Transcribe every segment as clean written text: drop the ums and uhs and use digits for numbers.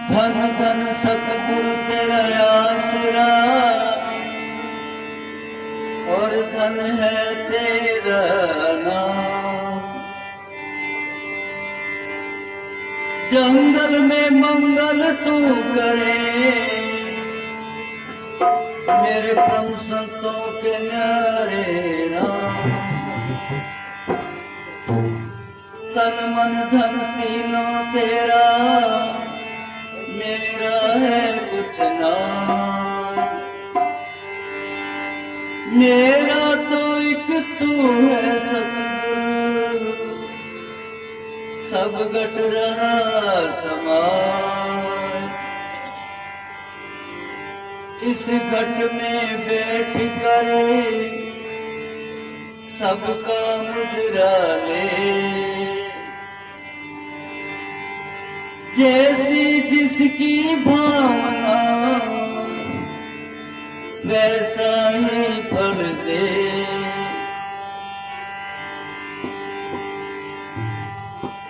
धन धन सतगुरु तेरा आसरा, और धन है तेरा नाम। जंगल में मंगल तू करे, मेरे परम संतों के न्यारे नाम। तन मन धन तीनों तेरा, मेरा है कुछ नाम। मेरा तो एक तू है सतगुरु, सब घट रहा समान। इस घट में बैठ कर सबका मुद्रा ले, जैसी जिसकी भावना वैसा ही फल दे।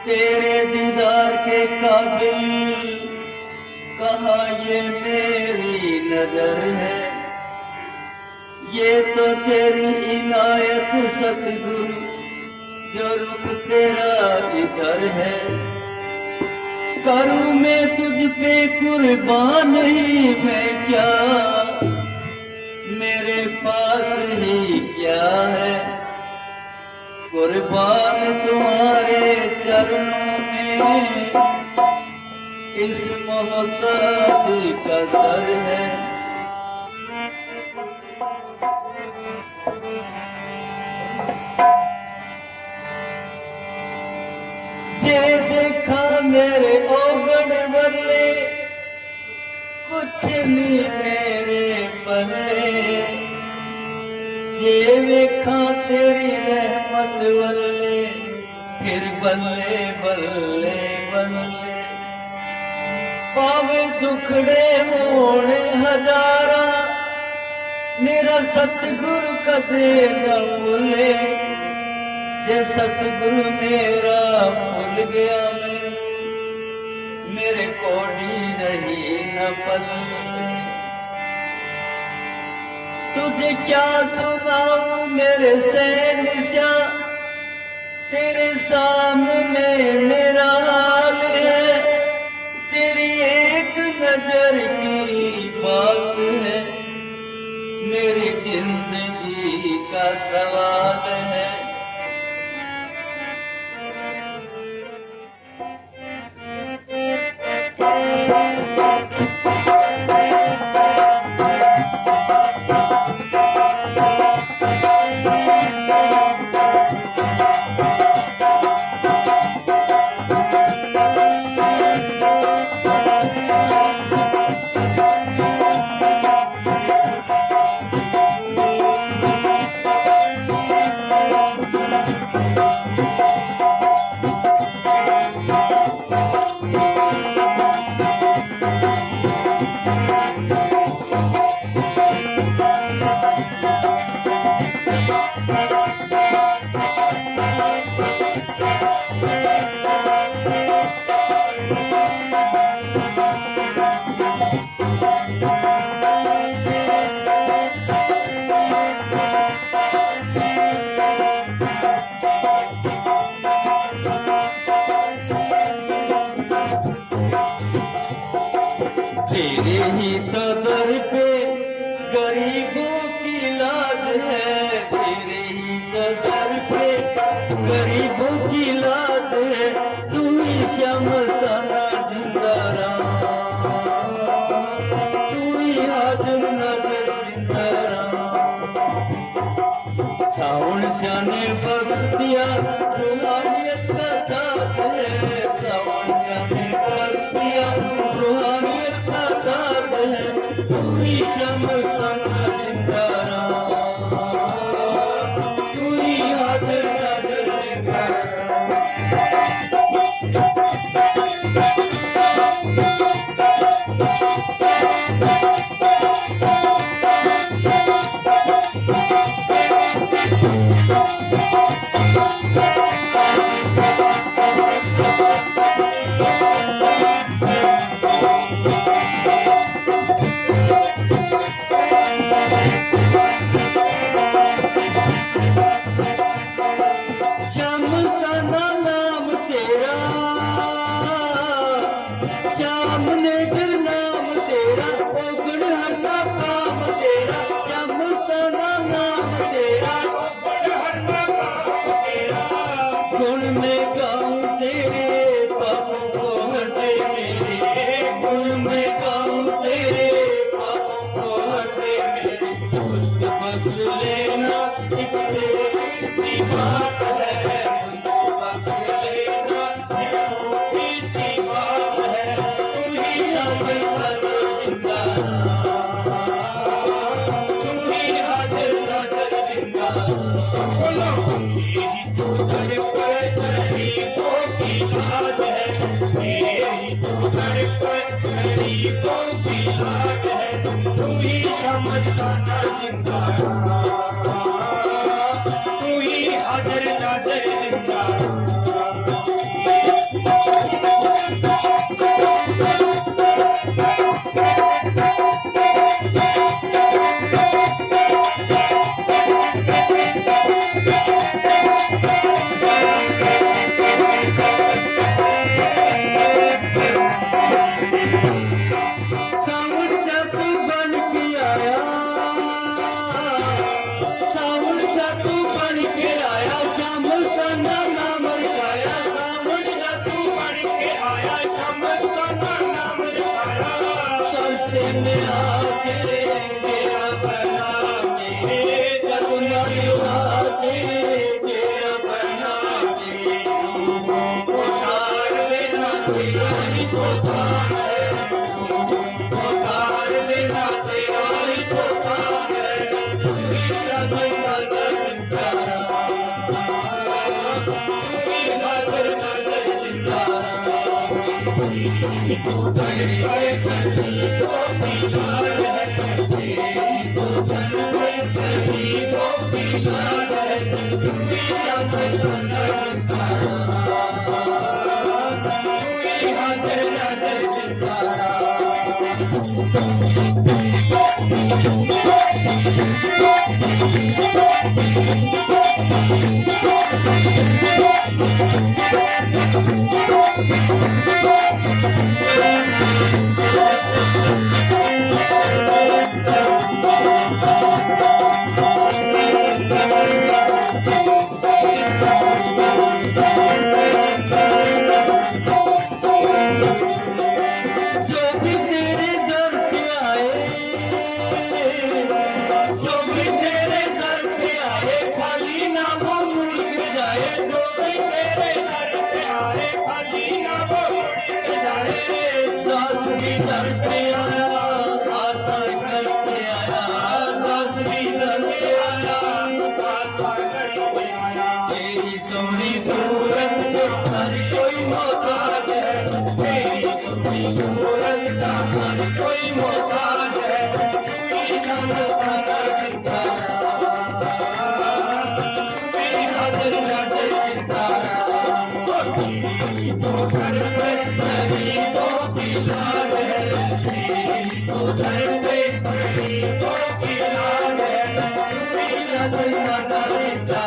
तेरे दीदार के काबिल कहा ये मेरी नजर है, ये तो तेरी इनायत सतगुरु, जो रुख तेरा इधर है। करूं मैं तुझ पे कुर्बान ही मैं क्या, मेरे पास ही क्या है। कुर्बान तुम्हारे चरणों में इस मोहताज का सर है। जे देखा मेरे ओगड़ बल्ले, कुछ नहीं मेरे पल्ले। ये देखा तेरी रहमत बल्ले, फिर बल्ले बल्ले बल्ले। पावे दुखड़े होने हजारा, मेरा सतगुरु कदे न भूले। जे सतगुरु मेरा भूल गया मेरे कोडी रही न पल्ले। तुझे क्या सुनाऊं मेरे सैनिशा, तेरे सामने मेरा हाल है। तेरी एक नजर की बात है, मेरी जिंदगी का सवाल है। तेरे ही तो दर पे गरीबों की लाज है। तेरे ही तो दर पे गरीबों की लाज है। तू ही श्यामताना जिंदारा, तू ही हाजिर नजर जिंदारा। सावन श्याने बख्श दिया रूहानियत का दाद है। सावन श्याने बख्श दिया रूहानियत का दाद है। तू ही श्यामताना जिंदारा, तू ही हाजिर नजर जिंदारा। बात है, मुझको बखेड़ना झूठी सी बात है, तू ही समझना जिंदा, तू ही हाजिर नाज़र जिंदा। बोलो यही तो घर पर गरीबों की बात है, यही तो घर पर गरीबों की बात है, तू ही समझना जिंदा, तू ही हाजिर नाज़र जिंदा। सावन सा तू बन के आया, सावन सा तू बन के आया, श्यामल का नाम रखाया, सावन सा तू बन के आया, श्यामल का नाम रखाया। सबसे मिला के तेरा बना मेरे सपना युवा के तेरा बना मेरे पुकार लेना तेरा ही पुकार है, पुकार लेना तेरा ही पुकार है, तू ही समझना जिंदा, तू ही समझना जिंदा। तेरी तो घर पर गरीबों की बात है, तेरी तो घर पर गरीबों की बात है, तू ही समझना जिंदा, तू ही हाजिर नाज़र जिंदा। जो भी तेरे दर पे आए, जो भी तेरे दर पे आए, खाली ना वो मुड़ के जाए, जो भी तेरे दर पे आए, खाली ना वो मुड़ के जाए। दास भी दर पे आया, आशा करके आया, दास भी दर पे आया, आशा करके आया। तेरी सोनी सूरत को हर कोई मोहताज है, तेरी सोनी सूरत का हर कोई मोहताज है, तू ही समझना जिंदा, तू ही हाजिर नाज़र जिंदा। तेरी तो घर पर गरीबों की बात है, तेरी तो घर पे गरीबों की बात है, तू ही समझना जिंदा,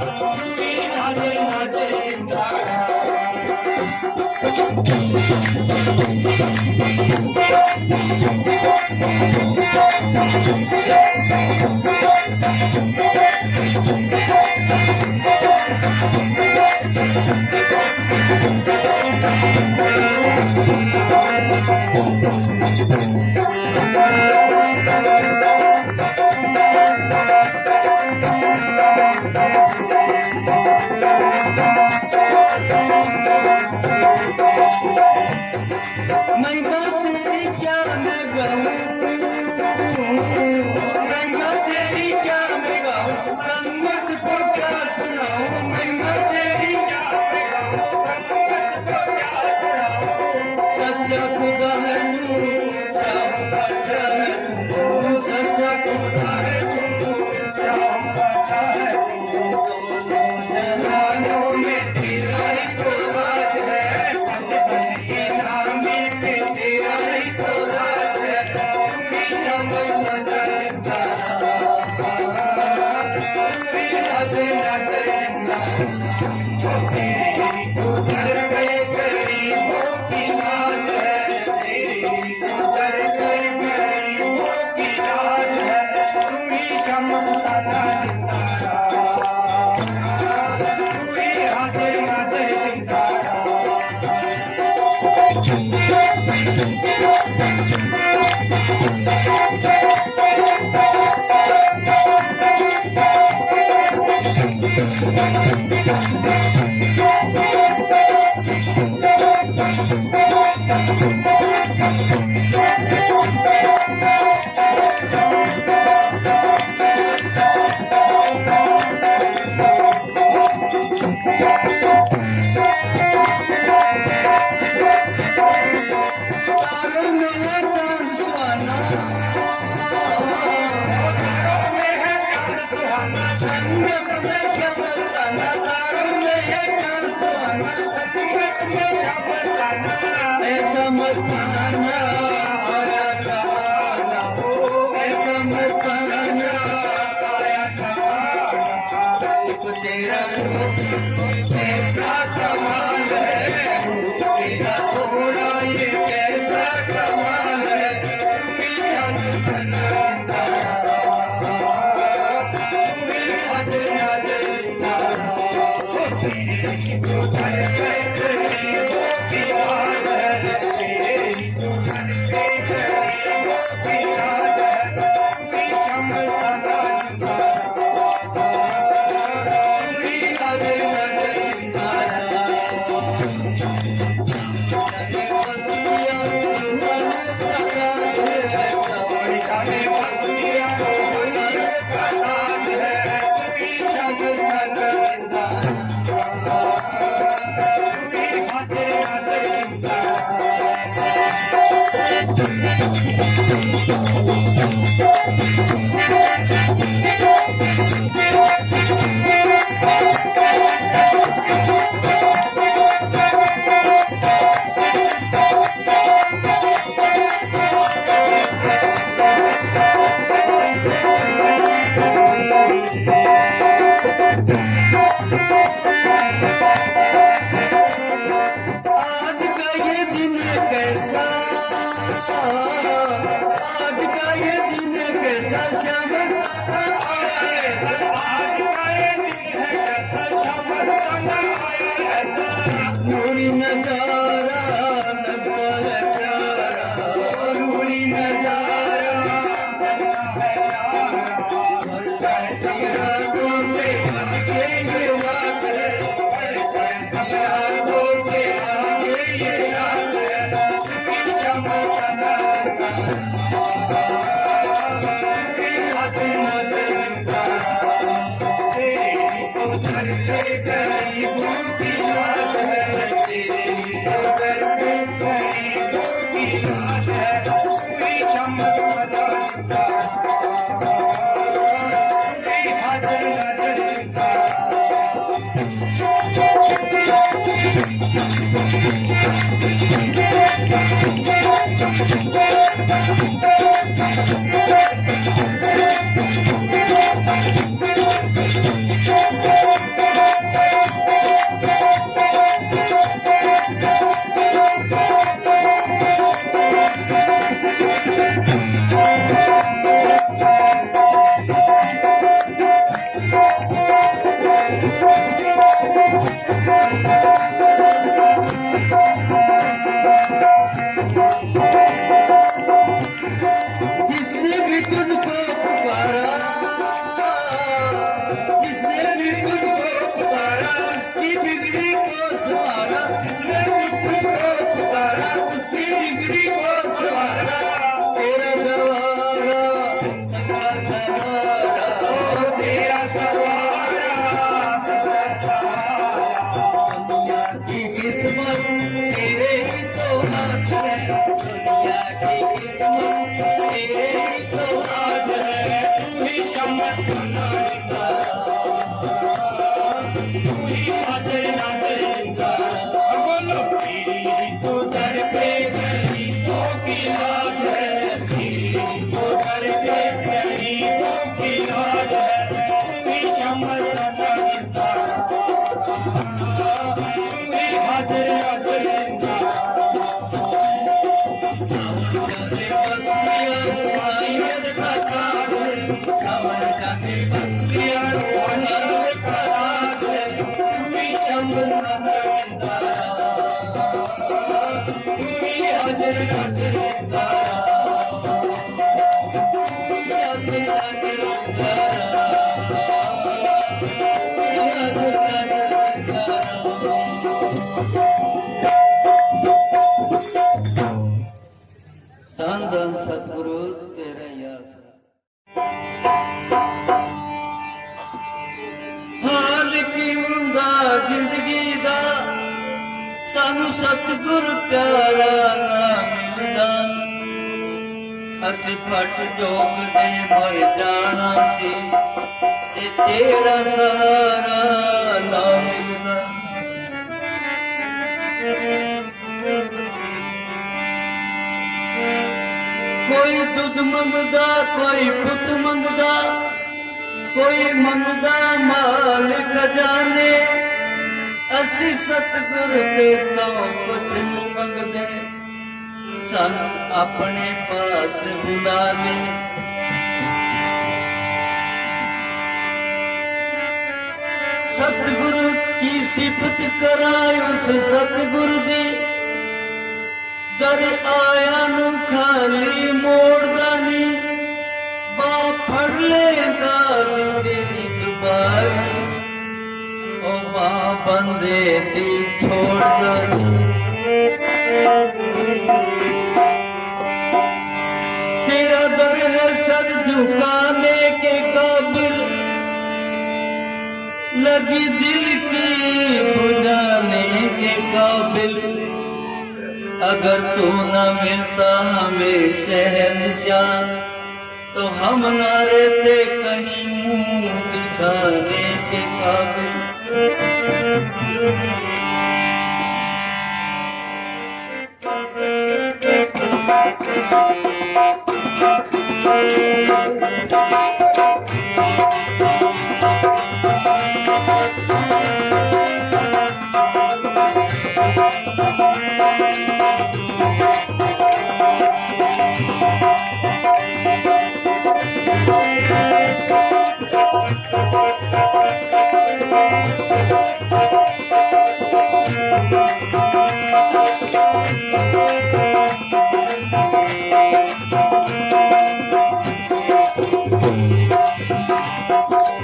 तू ही हाजिर नाज़र जिंदा। महिमा तेरी क्या मैं गाऊं, महिमा तेरी क्या मैं गाऊं, संगत को क्या सुनाऊं, महिमा तेरी क्या मैं गाऊं, संगत को क्या सुनाऊं। सच्चा खुदा है तू, श्याम बादशाह है तू, सच्चा खुदा है तू, श्याम बादशाह है तू। जहानों में तेरा ही तो राज है, सच बन के नामे पे तेरा ही तो राज है, तू ही समझना जिंदा, तू ही हाजिर नाज़र जिंदा। तेरी तो घर पे गरीबों की बात है, तेरी तो घर पे गरीबों की बात है, तू ही समझना जिंदा, तू ही हाजिर नाज़र जिंदा। ऐसा मस्ताना आया कहाना हो, ऐसा मस्ताना आया कहाना। रूप तेरा कैसा कमाल है, रूप तेरा सोना ये कैसा कमाल है। तुम्हें याद करता तुम्हें याद ਧੰਨ ਧੰਨ ਸਤਿਗੁਰੂ ਤੇਰਾ ਹੀ ਆਸਰਾ। ਹਾਲ ਕੀ ਹੁੰਦਾ ਜ਼ਿੰਦਗੀ ਦਾ, ਸਾਨੂੰ ਸਤਿਗੁਰ ਪਿਆਰਾ ਨਾ ਮਿਲਦਾ। ਅਸੀਂ ਫਟ ਜੋਗ ਦੇ ਮਰ ਜਾਣਾ ਸੀ, ਤੇ ਤੇਰਾ ਸਹਾਰਾ ਨਾ ਮਿਲਦਾ। ਕੋਈ ਦੁੱਧ ਮੰਗਦਾ, ਕੋਈ ਪੁੱਤ ਮੰਗਦਾ, ਕੋਈ ਮੰਗਦਾ ਮਾਲ ਖਜ਼ਾਨੇ। ਅਸੀਂ ਸਤਿਗੁਰ ਦੇ ਤੋਂ ਕੁਛ ਨਹੀਂ ਮੰਗਦੇ, ਸਾਨੂੰ ਆਪਣੇ ਪਾਸ ਬੁਲਾ ਲੈ। ਸਤਿਗੁਰੂ ਕੀ ਸਿਫਤ ਕਰਾਏ ਉਸ ਸਤਿਗੁਰ ਦੀ, ਦਰ ਆਇਆ ਨੂੰ ਖਾਲੀ ਮੋੜਦਾ ਨੀ। ਬਾਹ ਫੜ ਲੈਂਦਾ ਨੀ ਤੇਰੀ ਦੁਬਾਰੀ, ਉਹ ਬਾਹ ਬੰਦੇ ਦੀ ਛੋੜਦਾ ਨੀ। तेरा दर है सर झुकाने के काबिल, लगी दिल की बुझाने के काबिल। अगर तू न मिलता हमें शहंशाह, तो हम न रहते कहीं मुंह दिखाने के काबिल।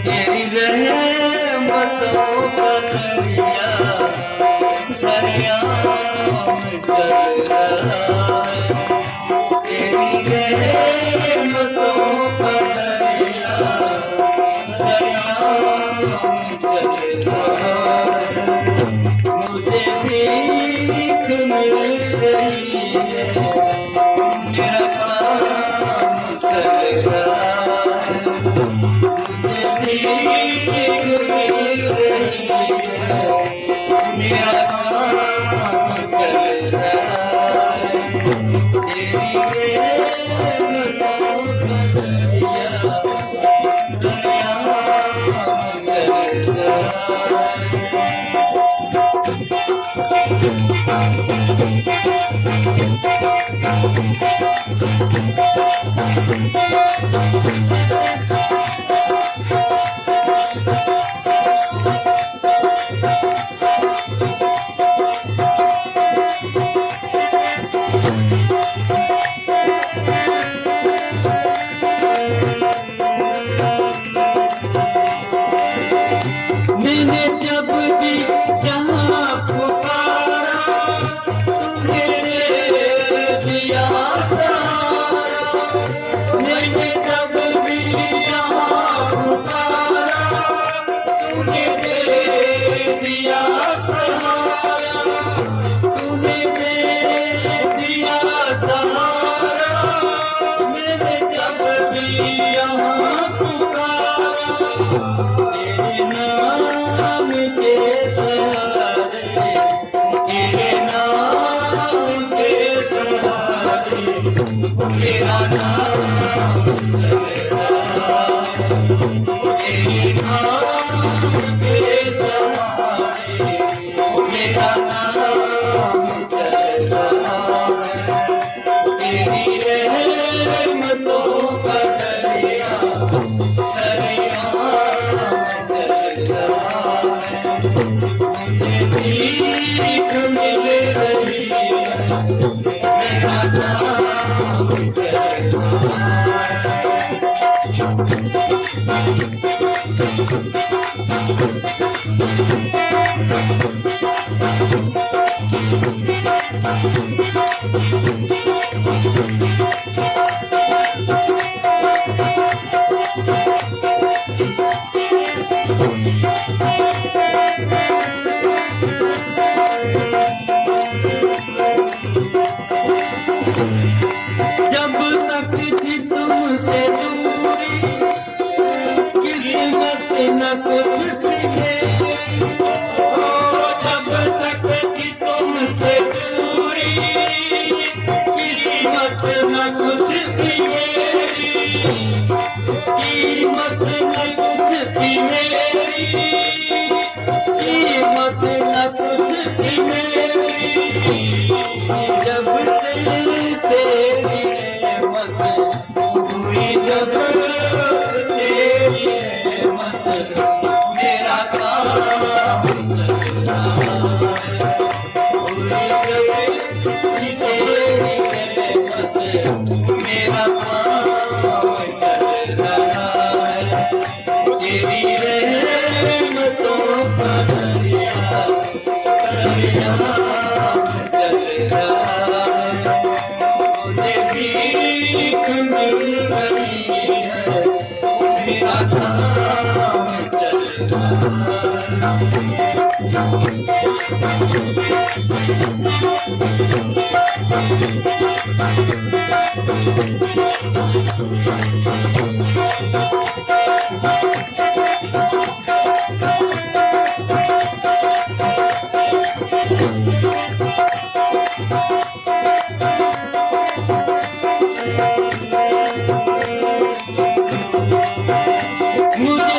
तेरी रहमतों का दरिया सरेआम चल रहा है। तेरी रहमतों का दरिया सरेआम चल रहा है। मुझे भीख मिल रही है, मेरा काम चल रहा है। मेरा काम चल रहा है। तेरी रहमतों का दरिया सरेआम चल रहा मैंने जब भी जहाँ पुकारा, तूने दे दिया सहारा। मैंने जब भी जहाँ पुकारा, तूने दे दिया सहारा। तूने दे दिया सहारा। मैंने जब भी यहाँ पुकारा, तेरे नाम के सहारे, तेरे नाम के सहारे, तेरा नाम चल रहा है। तेरे नाम के सहारे, मेरा नाम चल रहा है। तेरी रहमतों का दरिया सरेआम चल रहा है। मुझे भीख मिल रही है, मेरा काम चल रहा है। जब तक थी तुमसे दूरी किस्मत न कुछ थी मेरी, जब तक थी तुमसे दूरी किस्मत न कुछ थी मेरी, कीमत न कुछ थी मेरी, कीमत न कुछ थी मेरी। जब से तेरी नेमत हुई, जब तेरी नेमत मेरा काम चल रहा है। हुई जब तेरी नेमत मेरा काम चल रहा है। तेरी नेमतों का दरिया दरिया चल रहा है। मुझे भीख मिल रही है, मेरा काम चल रहा मुझे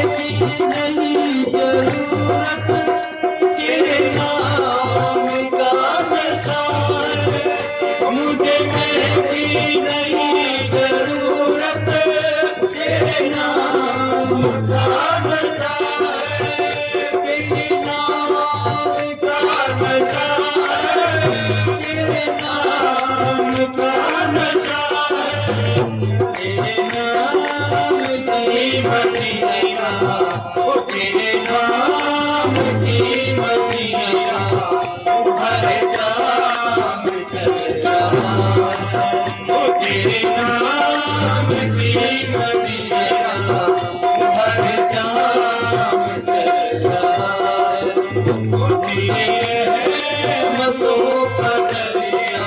की नहीं जरूरत, तेरे नाम का नशा है। मुझे की नहीं जरूरत, तेरे नाम का नशा है। तेरे नाम का नशा है, तेरे नाम का नशा है। तेरे नाम की मदीना, ओ तेरे नाम की मदीना हर जाम चल रहा है। ओ तेरे नाम की मदीना हर जाम चल रहा है। ओ तेरे नेमतों का दरिया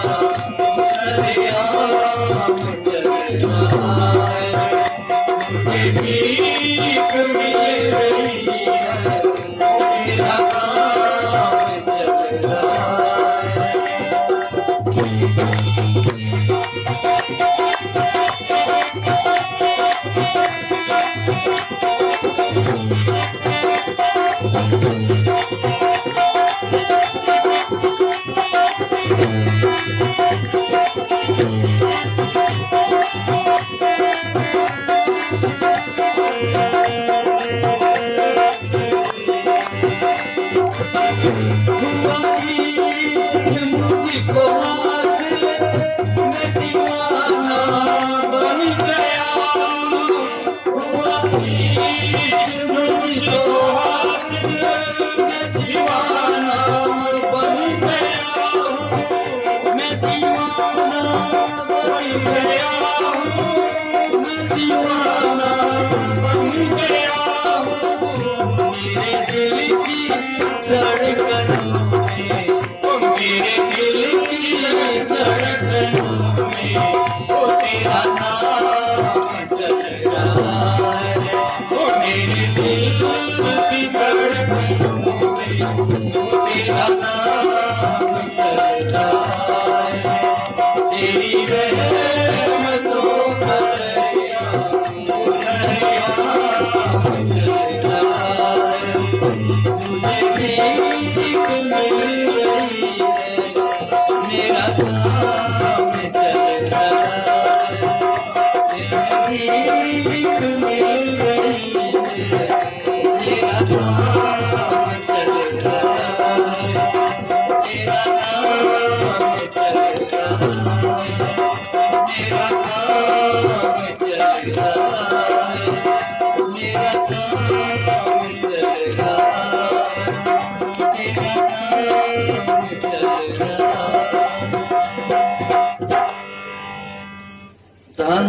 सरेआम चल रहा है। मुझे भीख मिल रही है, मेरा काम चल रहा है।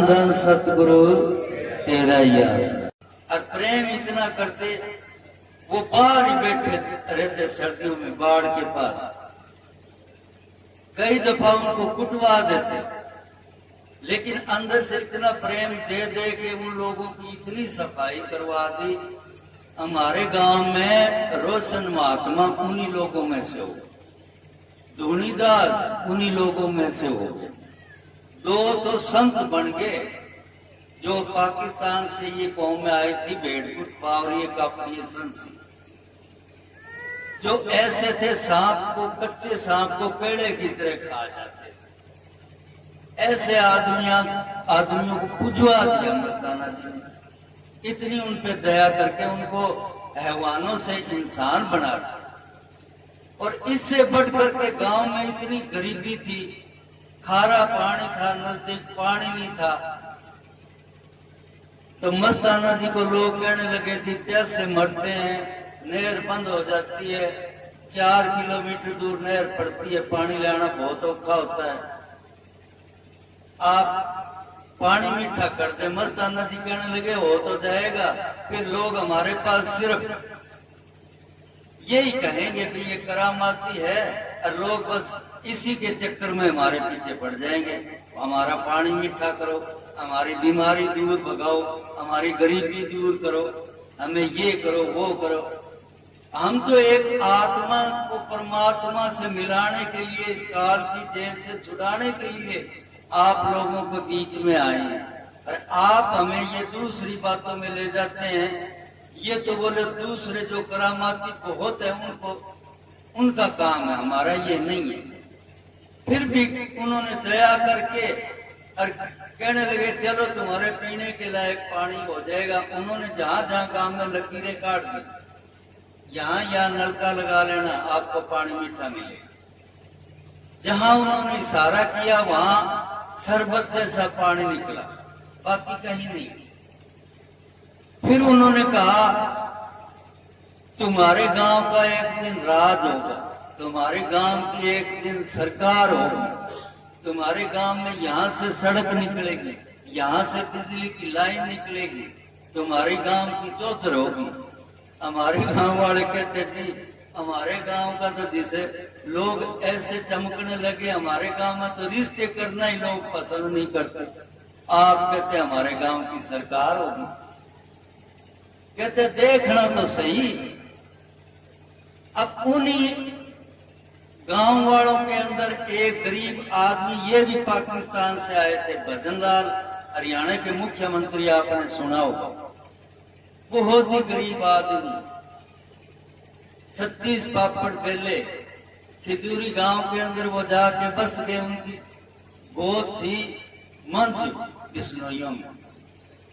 धन सतगुरु तेरा ही आसरा। और प्रेम इतना करते, वो बाहर ही बैठे रहते सर्दियों में बाढ़ के पास, कई दफा उनको कुटवा देते, लेकिन अंदर से इतना प्रेम दे दे के उन लोगों की इतनी सफाई करवा दी। हमारे गांव में रोशन महात्मा उन्हीं लोगों में से हो, धूणीदास उन्हीं लोगों में से हो। दो तो संत बन गए जो पाकिस्तान से ये कौम में आई थी, भेड़कुट पावरी कापड़ी संसी, जो ऐसे थे सांप को, कच्चे सांप को पेड़े की तरह खा जाते। ऐसे आदमियों को पुजवा दिया मस्ताना जी ने। इतनी उन पे दया करके उनको हैवानों से इंसान बना दिया। और इससे बढ़कर के गांव में इतनी गरीबी थी, खारा पानी था, नजदीक पानी नहीं था, तो मस्ताना जी को लोग कहने लगे थे प्यास से मरते हैं, नहर बंद हो जाती है, 4 किलोमीटर दूर नहर पड़ती है, पानी लाना बहुत औखा होता है, आप पानी मीठा कर दे। मस्ताना जी कहने लगे हो तो जाएगा, फिर लोग हमारे पास सिर्फ यही कहेंगे कि ये करामाती है, और लोग बस इसी के चक्कर में हमारे पीछे पड़ जाएंगे। हमारा पानी मीठा करो, हमारी बीमारी दूर भगाओ, हमारी गरीबी दूर करो, हमें ये करो वो करो। हम तो एक आत्मा को परमात्मा से मिलाने के लिए, इस काल की जेल से छुड़ाने के लिए आप लोगों के बीच में आए हैं, और आप हमें ये दूसरी बातों में ले जाते हैं। ये तो बोले दूसरे जो करामाती बहुत है उनको, उनका काम है, हमारा ये नहीं है। फिर भी उन्होंने दया करके और कहने लगे चलो तुम्हारे पीने के लायक पानी हो जाएगा। उन्होंने जहां जहां गांव में लकीरें काट दी, यहाँ नलका लगा लेना, आपको पानी मीठा मिलेगा। जहां उन्होंने इशारा किया वहां शरबत जैसा पानी निकला, बाकी कहीं नहीं। फिर उन्होंने कहा तुम्हारे गांव का एक दिन राज होगा, तुम्हारे गांव की एक दिन सरकार होगी, तुम्हारे गांव में यहाँ से सड़क निकलेगी, यहाँ से बिजली की लाइन निकलेगी, तुम्हारे गांव की चौधर होगी। हमारे गांव वाले कहते जी हमारे गांव का तो जिसे लोग ऐसे चमकने लगे, हमारे गांव में तो रिश्ते करना ही लोग पसंद नहीं करते, आप कहते हमारे गांव की सरकार होगी। कहते देखना तो सही। अब उन्हीं गांव वालों के अंदर एक गरीब आदमी, ये भी पाकिस्तान से आए थे, भजनलाल, हरियाणा के मुख्यमंत्री, आपने सुना होगा, बहुत ही गरीब आदमी, 36 पापड़ बेले, खिदूरी गांव के अंदर वो जाके बस गए। उनकी गोद थी मंजू बिश्नोइयों में,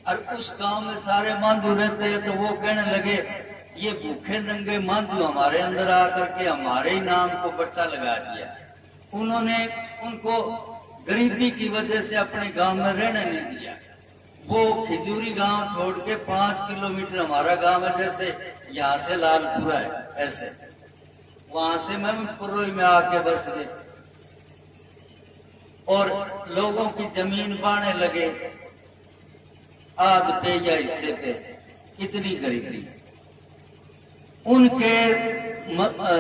और उस गांव में सारे मांझू रहते हैं। तो वो कहने लगे ये भूखे नंगे मांझू हमारे अंदर आकर के हमारे ही नाम को बट्टा लगा दिया। उन्होंने उनको गरीबी की वजह से अपने गांव में रहने नहीं दिया। वो खिजूरी गांव छोड़ के 5 किलोमीटर हमारा गांव है, जैसे यहाँ से लालपुरा है ऐसे, वहां से महमूदपुर में आके बस गए और लोगों की जमीन बांटने लगे आध पे या हिस्से पे। इतनी गरीबी। उनके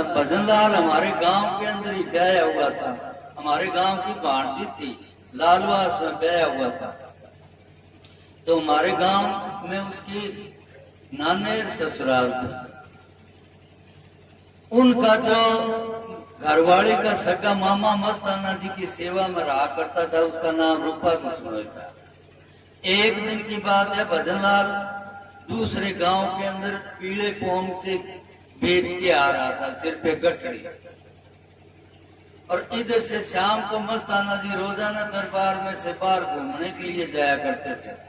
भजनलाल हमारे गांव के अंदर ही ब्याया हुआ था, हमारे गांव की भांजी थी, लालवास में ब्याया हुआ था। तो हमारे गांव में उसकी नानेर ससुराल था। उनका जो घरवाली का सगा मामा मस्ताना जी की सेवा में रहा करता था, उसका नाम रूपा बिश्नोई था। एक दिन की बात है, भजनलाल दूसरे गांव के अंदर पीले पोम से बेच के आ रहा था, सिर पे गठड़ी, और इधर से शाम को मस्ताना जी रोजाना दरबार में से बाहर घूमने के लिए जाया करते थे।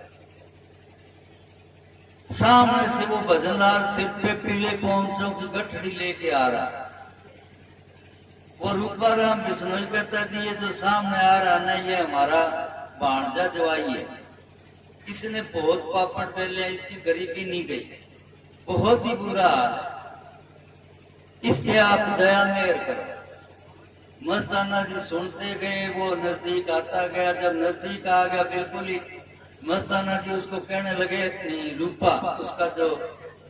सामने से वो भजनलाल सिर पे पीले पोमचों की गठड़ी लेके आ रहा। वो रूपाराम बिश्नोई कहता थी ये जो सामने आ रहा ना, ये हमारा भांजा जवाई है, इसने बहुत पापड़ पहले, इसकी गरीबी नहीं गई, बहुत ही बुरा हाल है, इस पे आप दया मेहर करो। मस्ताना जी सुनते गए, वो नजदीक आता गया। जब नजदीक आ गया, बिल्कुल ही मस्ताना जी उसको कहने लगे, नहीं रूपा उसका जो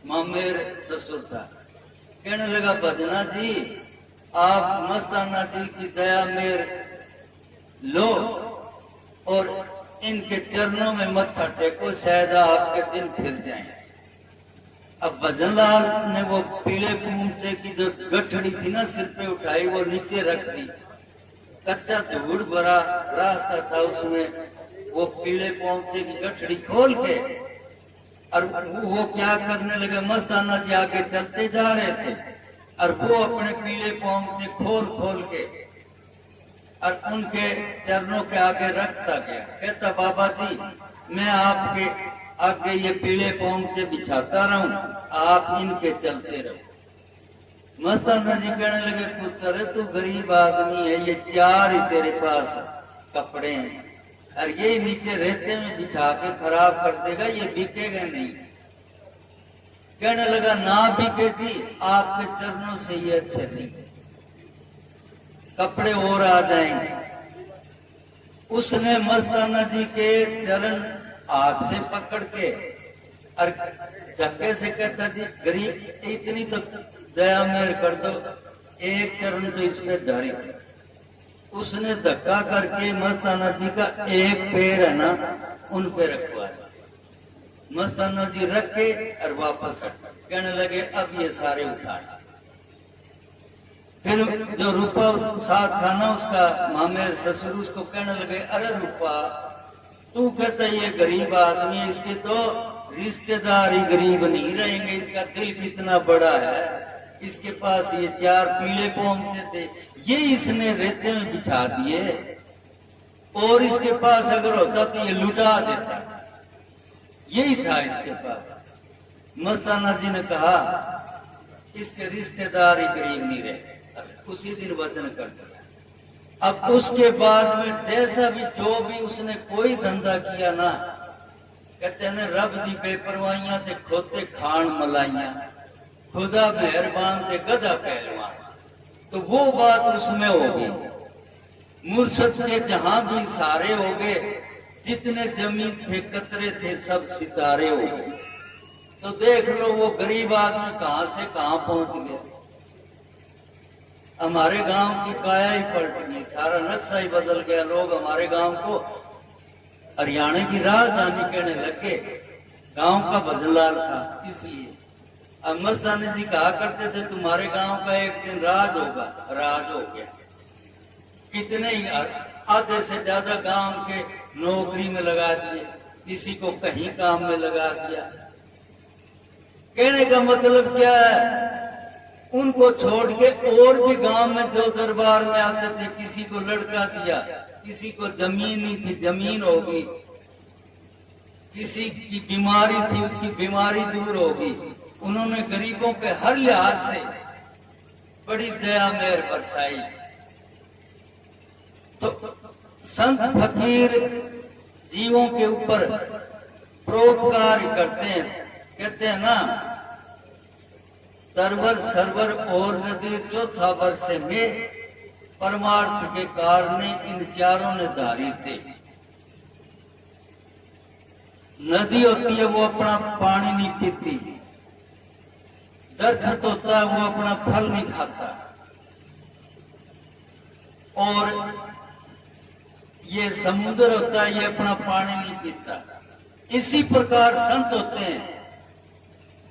मामेर ससुर था, कहने लगा भजना जी आप मस्ताना जी की दया मेर लो और इनके चरणों में मत्था टेको, शायद आपके दिन फिर जाएं। अब भजनलाल ने वो पीले पूंछे की जो गठड़ी थी ना सिर पे उठाई, वो नीचे रख दी। कच्चा धूड़ भरा रास्ता था, उसमें वो पीले पोंछे की गठड़ी खोल के और वो क्या करने लगे, मस्ताना जी आगे चलते जा रहे थे और वो अपने पीले पोंछे खोल खोल के और उनके चरणों के आगे रखता गया। कहता बाबा जी मैं आपके आगे ये पीले पोंछे बिछाता रहूं, आप इनके चलते रहो। मस्ताना जी कहने लगे, पुत्र तू गरीब आदमी है, ये चार ही तेरे पास कपड़े हैं और ये नीचे रेते में बिछा के खराब कर देगा, ये बिकेगा नहीं। कहने लगा ना बिके जी, आपके चरणों से ये अच्छे नहीं, कपड़े और आ जाएंगे। उसने मस्ताना जी के चरण हाथ से पकड़ के और धक्के से कहता जी गरीब इतनी तो दया मेर कर दो, एक चरण तो इसमें धारी। उसने धक्का करके मस्ताना जी का एक पैर है ना उन पे रखवाया। मस्ताना जी रख के और वापस हट। कहने लगे अब ये सारे उठाए। फिर जो रूपा साथ था ना उसका मामेर ससुर, उसको कहने लगे, अरे रूपा तू कहता ये गरीब आदमी है, इसके तो रिश्तेदार ही गरीब नहीं रहेंगे, इसका दिल कितना बड़ा है, इसके पास ये चार पीले पोंछे थे, ये इसने रेते में बिछा दिए और इसके पास अगर होता तो ये लुटा देता, यही था इसके पास। मस्ताना जी ने कहा इसके रिश्तेदार ही गरीब नहीं रहे, उसी दिन वचन कर दिया। अब उसके बाद में जैसा भी जो भी उसने कोई धंधा किया ना, कहते हैं रब दी बेपरवाहियां ते खोते खान मलाइया, खुदा मेहरबान ते गधा पहलवान, तो वो बात उसमें हो गई। मुर्शद के जहां भी सारे हो गए, जितने जमीन थे कतरे थे सब सितारे हो गए। तो देख लो वो गरीब आदमी कहां से कहां पहुंच गया। हमारे गांव की काया ही पलट गई, सारा नक्शा ही बदल गया। लोग हमारे गांव को हरियाणा की राजधानी कहने लगे, गांव का भजनलाल था इसलिए। अब मस्तानी जी कहा करते थे तुम्हारे गांव का एक दिन राज होगा, राज हो गया। कितने ही आधे से ज्यादा गांव के नौकरी में लगा दिए, किसी को कहीं काम में लगा दिया। कहने का मतलब क्या है, उनको छोड़ के और भी गांव में जो दरबार में आते थे, किसी को लड़का दिया, किसी को जमीन नहीं थी जमीन हो गई, किसी की बीमारी थी उसकी बीमारी दूर हो गई। उन्होंने गरीबों पे हर लिहाज से बड़ी दया मेहर बरसाई। तो संत फकीर जीवों के ऊपर परोपकार करते हैं। कहते हैं ना, तरवर सरवर और नदी चौथा वर्ष में परमार्थ के कारण इन चारों ने धारी थे। नदी होती है वो अपना पानी नहीं पीती, दरखत होता है वो अपना फल नहीं खाता, और ये समुद्र होता है ये अपना पानी नहीं पीता। इसी प्रकार संत होते हैं,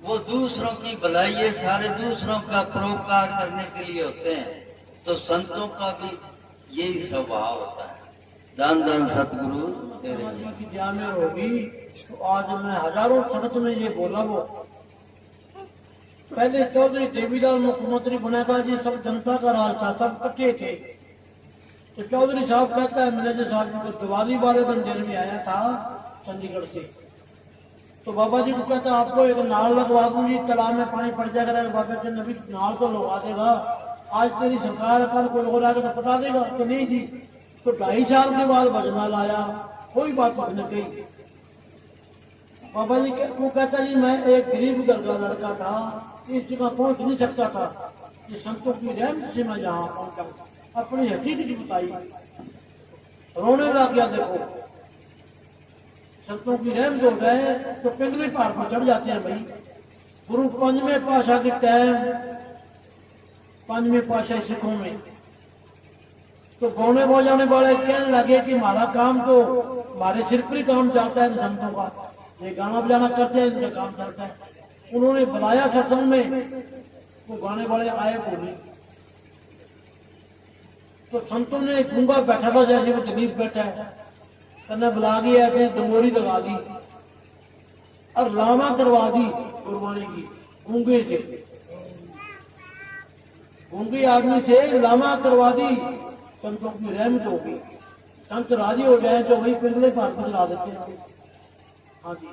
वो दूसरों की भलाई, ये सारे दूसरों का परोपकार करने के लिए होते हैं। तो संतों का भी यही स्वभाव होता है। दान दान सतगुरु तेरे की ध्यान में होगी। तो आज मैं हजारों संगत में ये बोला, वो पहले चौधरी देवीलाल मुख्यमंत्री बना था जी, सब जनता का राज था, सब इकट्ठे थे। तो चौधरी साहब कहता है मैनेजर साहब जी को दिवाली वाले दिन जेल में आया था चंडीगढ़ से, तो बाबा जी को कहता आपको एक नाल लगवा दूंगी, तालाब में पानी पड़ जाएगा। बाबा जी नबी नाल तो लगवा देगा, आज तेरी सरकार कल कोई और आगे तो पटा देगा। तो नहीं जी, तो 2.5 साल के बाद भजना लाया, कोई बात नहीं कही। बाबा जी वो कहता जी मैं एक गरीब घर का लड़का था, इस जगह पहुंच नहीं सकता था, ये संतों की रहमत से मैं जहां पहुंचा। अपनी हकीकत बताई, रोने लग गया। देखो संतों की रहमत हो जाए तो पिंगले पहाड़ पर चढ़ जाते हैं भाई। गुरु पंजवें पातशाह के टाइम, पंजवें पातशाह सिखों में, तो गाने बजाने वाले कहने लगे कि हमारा काम तो हमारे सिर पर ही काम चलता है संतों का, ये गाना बजाना करते हैं इनका काम चलता है। उन्होंने बुलाया सत्संग में, वो गाने वाले आए बोले, तो संतों ने गूंगा बैठा था जैसे वो जलीफ बैठा है, कन्ने बुला दी, ऐसे डंगोरी लगा दी और लामा करवा दी कुर्बानी की गूंगे से, गूंगे आदमी से लामा करवा दी। संतों की रहमत होगी, संत राजी हो जाए तो वही पिंगले पार पर चला देते हैं। हाँ जी।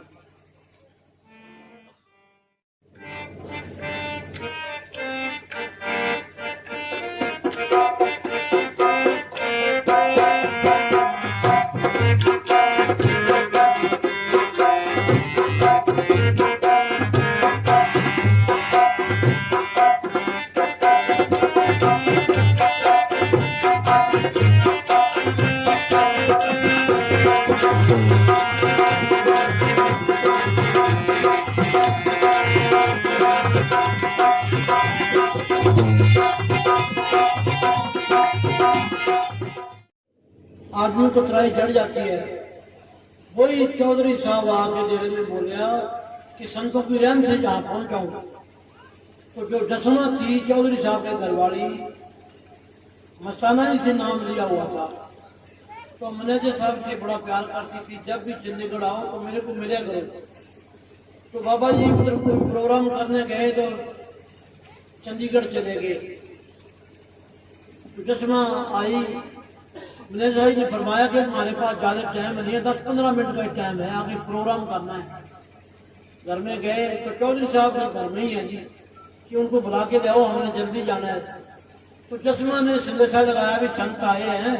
आदमी को तराई जड़ जाती है। वही चौधरी साहब आके डेरे में बोलिया कि संतों की रहम से जहां पहुंच जाऊं, तो जो दसवां थी चौधरी साहब के घरवाली मस्ताना जी से नाम लिया हुआ था, तो मैनेजर साहब से बड़ा प्यार करती थी, जब भी चंडीगढ़ आओ तो मेरे को मिला करो। तो बाबा जी उधर कोई प्रोग्राम करने गए तो चंडीगढ़ चले गए। तो दसवां आई, मैनेजर साहब ने फरमाया कि हमारे पास ज्यादा टाइम नहीं है, 10-15 मिनट का टाइम है, आगे प्रोग्राम करना है। घर में गए तो चौधरी साहब ने घर में ही है जी कि उनको बुला के दो, हमने जल्दी जाना है। तो चश्मा ने संदेशा लगाया भी संत आए हैं,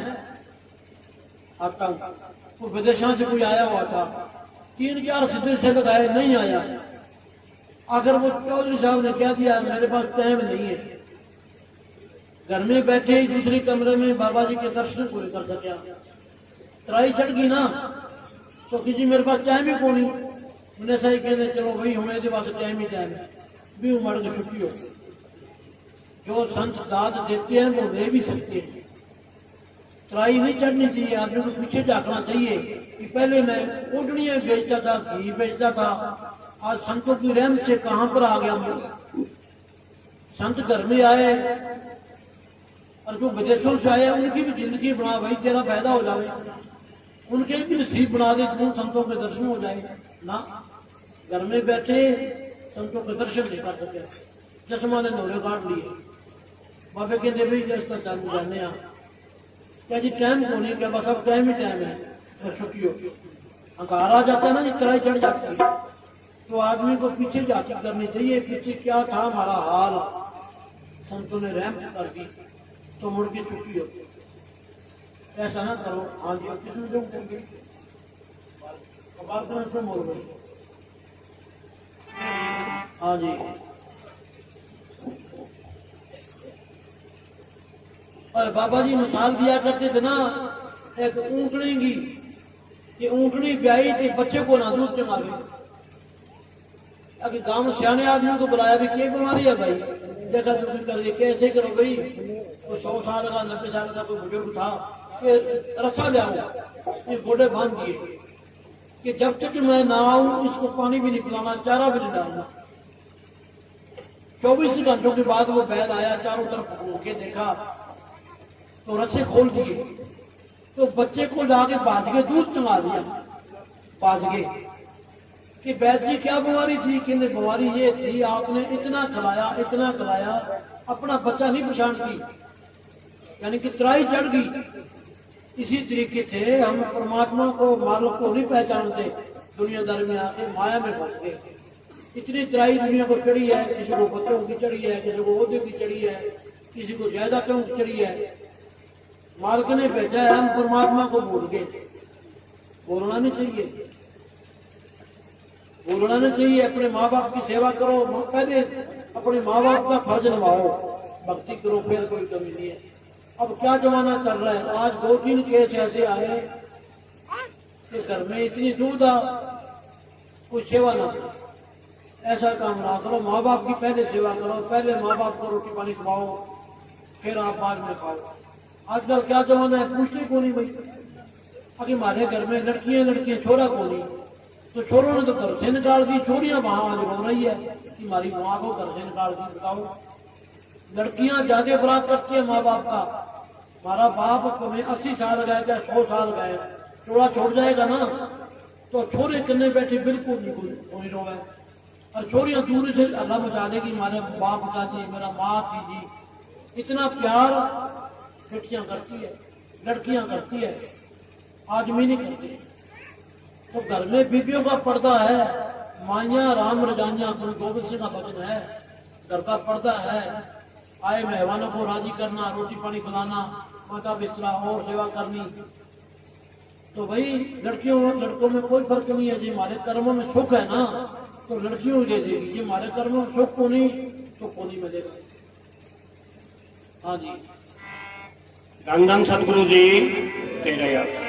आता हूं। वो विदेशों से कोई आया हुआ था, 3-4 संदेशे लगाए, नहीं आया। अगर वो चौधरी साहब ने कह दिया मेरे पास टाइम नहीं है, घर में बैठे ही दूसरे कमरे में बाबा जी के दर्शन पूरे कर सकिया। तराई चढ़ गई ना तो किसी मेरे पास टाइम ही को नहीं। उन्हें सही कहते चलो भाई हमें पास टाइम ही टाइम है, भी उमड़ के छुट्टी हो। जो संत दाद देते हैं वो ले भी सकते हैं। तराई नहीं चढ़नी चाहिए, आदमी को पीछे झांकना चाहिए कि पहले मैं ओढ़नियां बेचता था, घी बेचता था, आज संतों की रहमत से कहां पर आ गया मैं। संत घर में आए और जो विदेशों से आए उनकी भी जिंदगी बना भाई, तेरा फायदा हो जाए, उनके भी नसीब बना दे, तुम संतों के दर्शन हो जाए ना। घर में बैठे संतों के दर्शन नहीं कर सके, चश्मा ने नौरे काट लिए। बाबे कहते भाई जैसा चालू जाने क्या जी टाइम को नहीं, क्या बस अब टाइम ही टाइम है, तो छुट्टी हो। अंगार आ जाता है ना, इस तरह चढ़ जाती है, तो आदमी को पीछे जांच करनी चाहिए, पीछे क्या था हमारा हाल, संतों ने रहमत कर दी तो मुड़ के छुट्टी हो। ऐसा ना करो। हाँ जी, किसने जो मोड़ गई। हाँ जी, और बाबा जी मिसाल दिया करते थे ना, एक ऊँटनी की कि ऊँटनी ब्याही थी, बच्चे को ना दूध चमावे। अगर गांव में सियाने आदमी को बुलाया भी क्या बीमारी है भाई, देखा तो कर दिए, कैसे करो भाई। कोई 100 साल का 90 साल का कोई बुजुर्ग था कि रस्सा जाओ, गोडे बांध दिए कि जब तक मैं ना आऊं इसको पानी भी नहीं पिलाना, चारा भी नहीं डालना। 24 घंटों के बाद वो बैद आया, चारों तरफ घूम के देखा तो रस्से खोल दिए, तो बच्चे को लाके बाज के दूध चंगा दिया। बाज गए कि बैद जी क्या बीमारी थी, कहते बीमारी ये थी आपने इतना खिलाया अपना बच्चा नहीं पहचानती, यानी कि तराई चढ़ गई। इसी तरीके से हम परमात्मा को मालिक को नहीं पहचानते, दुनियादारी में आके माया में फंस गए। इतनी तराई दुनिया को चढ़ी है, किसी को बच्चों की चढ़ी है, किसी को ओहदे की चढ़ी है, किसी को जायदादों की चढ़ी है। मालिक ने भेजा है, हम परमात्मा को भूल गए। बोलना नहीं चाहिए, बोलना नहीं चाहिए। अपने माँ बाप की सेवा करो, पहले अपने माँ बाप का फर्ज निभाओ, भक्ति करो, फिर कोई कमी नहीं है। अब क्या जमाना चल रहा है, आज 2-3 केस ऐसे आए कि घर में इतनी दुविधा, कोई सेवा ना करो, ऐसा काम ना करो। माँ बाप की पहले सेवा करो, पहले माँ बाप को रोटी पानी खवाओ, फिर आप बाद में खाओ। आजकल क्या जमाना है, पूछते को नहीं भाई। अभी हमारे घर में लड़कियां छोरा को नहीं, तो छोरों ने तो घर से निकाल दी, छोरियां वहां आज रो रही है कि हमारी माँ को घर से निकाल दी। बताओ, लड़कियां ज्यादा अपराध करती है माँ बाप का। हमारा बाप तुम्हें 80 साल गए चाहे 100 साल गए, चोड़ा छोड़ जाएगा ना, तो छोरे कन्ने बैठे बिल्कुल नहीं कोई रोवे। और छोरियां दूर से अल्लाह बचा देगी, हमारे बाप बचा दी, मेरा माँ थी जी। इतना प्यार बेटियां करती है, लड़कियां करती है, आदमी नहीं करती। तो घर में बीबियों का पर्दा है, माइया राम रजाइयां, गुरु गोबिंद सिंह का वचन है। घर का पर्दा है, आए मेहमानों को राजी करना, रोटी पानी खिलाना, माता बिस्तरा और सेवा करनी। तो भाई लड़कियों लड़कों में कोई फर्क नहीं है। जी हमारे कर्मों में सुख है ना, तो लड़कियों दे देगी। जी हमारे कर्मों में सुख को नहीं, तो को नहीं मिलेगा। हाँ जी, धन धन सतगुरु जी तेरे यार।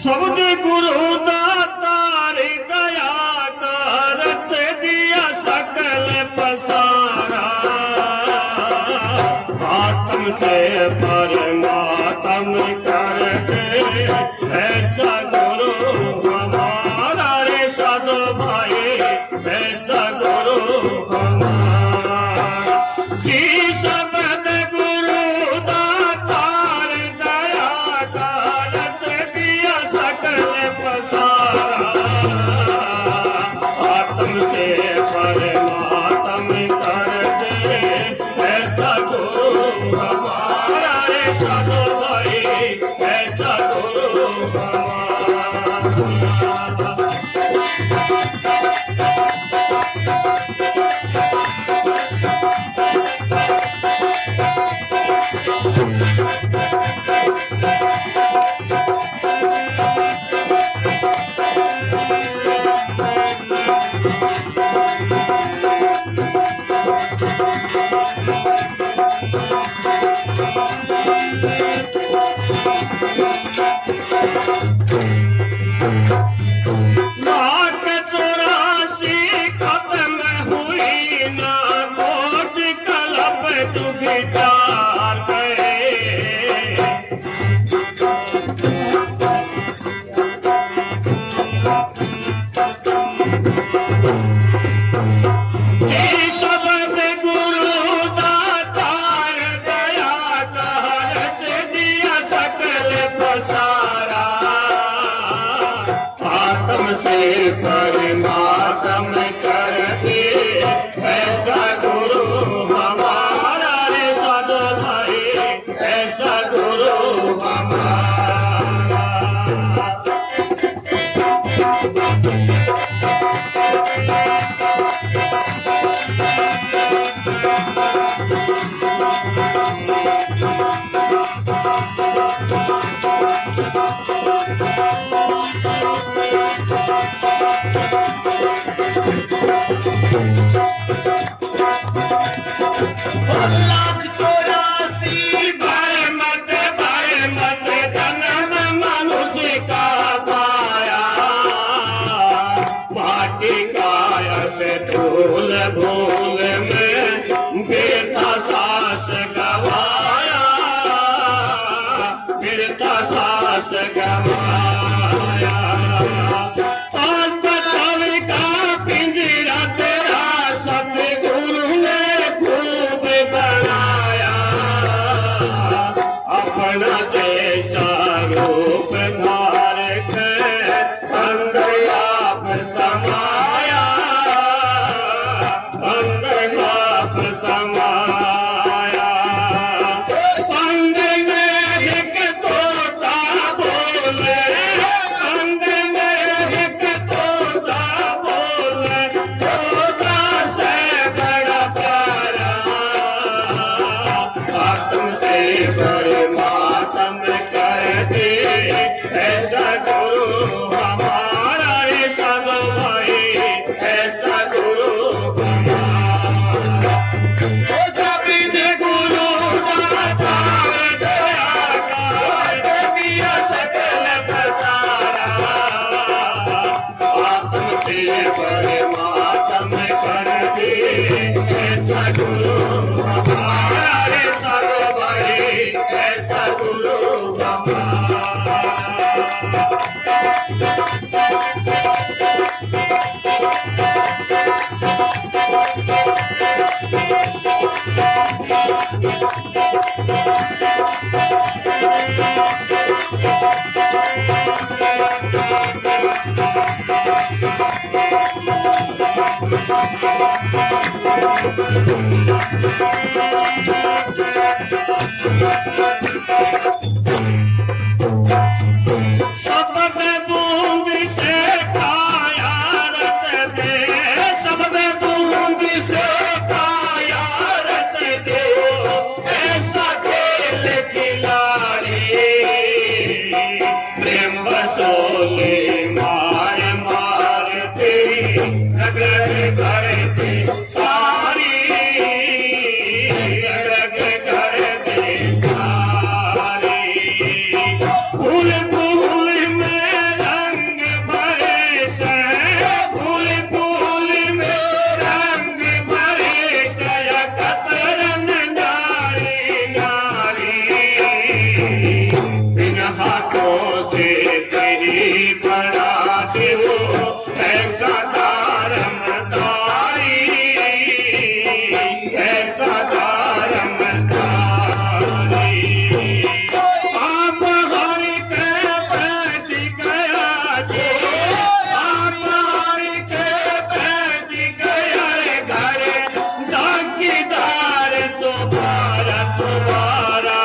शब्द गुरु दातार दया करत दिया सकल पसारा, आत्म से परमात्म कर दे ऐसा गुरु हमारा। रे साधो भाई ऐसा गुरु हमारा। जी शब्द गुरु दातार दया करत दिया सकल पसारा, आत्म से परमात्म कर दे ऐसा गुरु हमारा। रे साधो भाई ऐसा गुरु हमारा। लाख 84 खत्म हुई ना, खोज कलब तू विचार गए। जी शब्द गुरु दातार दया करत दिया सकल पसारा, आत्म से परमात्म कर दे ऐसा गुरु हमारा। रे साधो भाई ऐसा गुरु हमारा। लाख 84 बारे मत जन्म मनुष्य का पाया, माटी काया से धूल भूल में बेटा सास गवाया, बेटा सास गवाया। अस्पताल का पिंजरा तेरा सतगुरु ने खूब बनाया, अपना जैसा रूप धार के शब्द बूंद से काया रत दे, शब्द बूंद से काया रत दे, ऐसा खेल खिलाड़ी प्रेम बसोले मार मार तेरी रग करते सारी, रग करते सारी। फूल फूल में रंग भरे से, फूल फूल में रंग भरे से, कतरन नारी नारी, बिन हाथों से तेरी बनाते हो ऐसा दारम दारी, ऐसा दारम दारी। आप हर के बैठ गया जो, आप हर के बैठ गया रे घर, डाकीदार तुम्हारा तुम्हारा,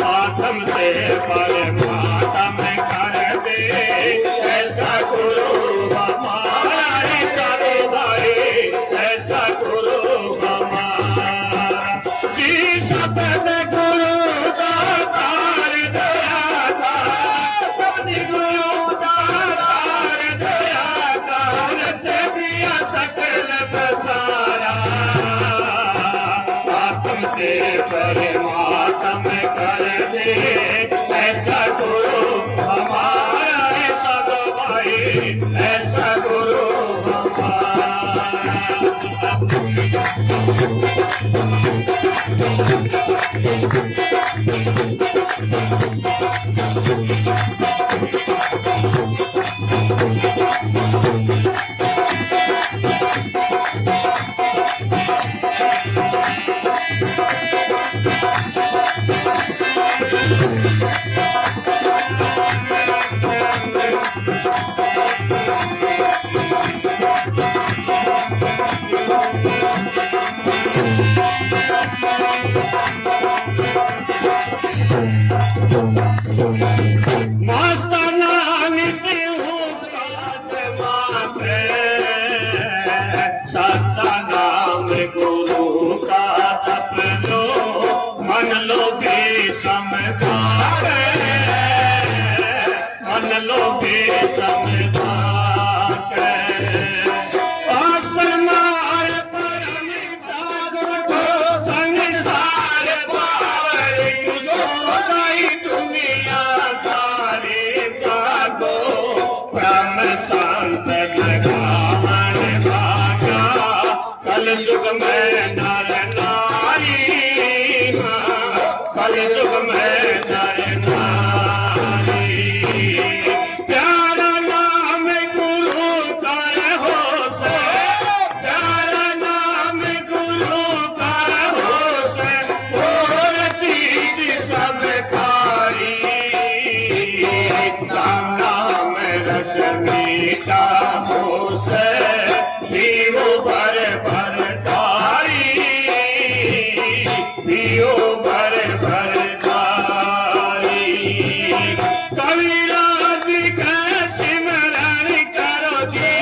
आत्म से परमात्म कर दे ऐसा गुरु हमारा, ऐसा भाई ऐसा गुरु हमारा। जी शब्द गुरु दातार दया का, शब्द गुरु दातार दया का, रच दिया सकल बसारा, आत्म से परमात्म कर दे ऐसा गुरु हमारा, ऐसा भाई ऐसा गुरु हमारा। मस्ताना नीति हूँ आत्मा पे, सच्चा नाम गुरु का तप लो, मन लो भी समझा के, मन लो भी समझा के। आसन मार परम जागर को, संसार पावर युगो साई दुनिया सारी जागो, ब्रह्म शांत भगवान भागा, कल युग में नर नारी, कल युग में नर नारी। प्यारा नाम गुरु कर हो से, प्यारा नाम गुरु कर हो से, और चीज सब खारी, नाम रस मीठा हो से, पीओ भर भर तारी, पीओ भर भर तारी। कविराज का सिमरन करो जी,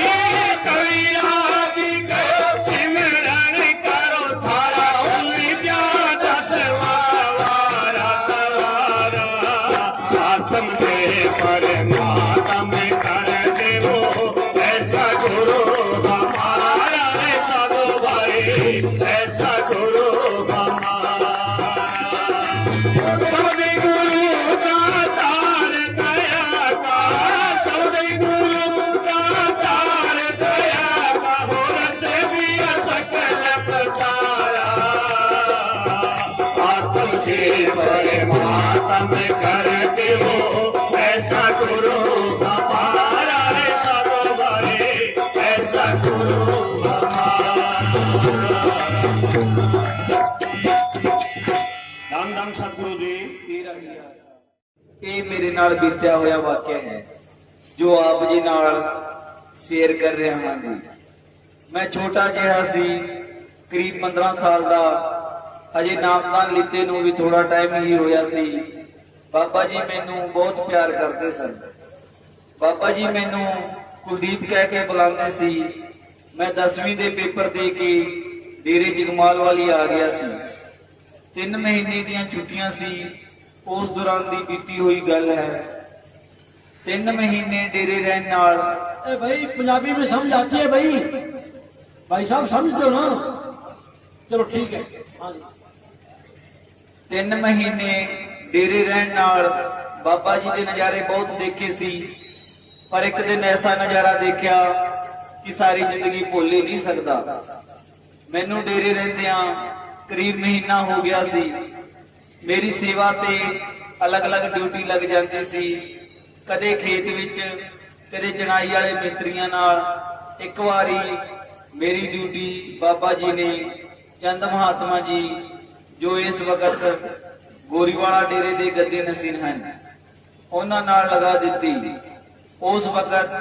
कविराज का सिमरन करो, थारा उंगली प्यादा सवारा तवारा, आत्म से परमात्म कर देवो ऐसा गुरु हमारा, ऐसा दो भाई ऐसा गुरु हमारा। सबदे गुरु का तार दया का, सबदे गुरु का तार दया का, हो रच दिया सकल प्रसारा, आत्म से परमात्म कर देवो ऐसा गुरु हमारा, ऐसा दो भाई ऐसा गुरु हमारा। ਸਤਿਗੁਰੂ ਜੀ। ਤੇਰਾ ਹੀ ਆਸਰਾ। ਇਹ ਮੇਰੇ ਨਾਲ ਬੀਤਿਆ ਹੋਇਆ ਵਾਕਿਆ ਹੈ ਜੋ ਆਪ ਜੀ ਨਾਲ ਸ਼ੇਅਰ ਕਰ ਰਿਹਾ ਹਾਂ ਜੀ। ਮੈਂ ਛੋਟਾ ਜਿਹਾ ਸੀ, ਕਰੀਬ 15 ਸਾਲ ਦਾ, ਅਜੇ ਨਾਮਦਾਨ ਲਿੱਤੇ ਨੂੰ ਵੀ ਥੋੜਾ ਟਾਈਮ ਹੀ ਹੋਇਆ ਸੀ। ਬਾਬਾ ਜੀ ਮੈਨੂੰ ਬਹੁਤ ਪਿਆਰ ਕਰਦੇ ਸਨ। ਬਾਬਾ ਜੀ ਮੈਨੂੰ ਕੁਲਦੀਪ ਕਹਿ ਕੇ ਬੁਲਾਉਂਦੇ ਸੀ। ਮੈਂ 10ਵੀਂ ਦੇ ਪੇਪਰ ਦੇ ਕੇ ਡੇਰੇ ਜਗਮਾਲ ਵਾਲੀ ਆ ਗਿਆ ਸੀ। 3 ਮਹੀਨੇ ਦੀਆਂ ਛੁੱਟੀਆਂ ਸੀ, ਉਸ ਦੌਰਾਨ ਦੀ ਬੀਤੀ ਹੋਈ ਗੱਲ ਹੈ। 3 महीने डेरे रहने नाल। भाई पंजाबी में समझ आती है भाई, भाई साहब समझ दो ना, चलो ठीक है। हाँ जी। 3 महीने डेरे रहने नाल बाबा जी के नज़ारे बहुत देखे सी, पर एक दिन ऐसा नज़ारा देखा कि सारी जिंदगी भुल ही नहीं सकता। मैनू डेरे रहंदियां करीब महीना हो गया सी। मेरी सेवा ते अलग अलग ड्यूटी लग जाती सी, कदे खेत विच, कदे चनाई वाले मिस्त्रियां नाल। एक वारी मेरी ड्यूटी बाबा जी ने चंद महात्मा जी जो इस वक्त गोरीवाला डेरे दे गद्दी नसीन हैं उन्हां नाल लगा दिती। उस वक्त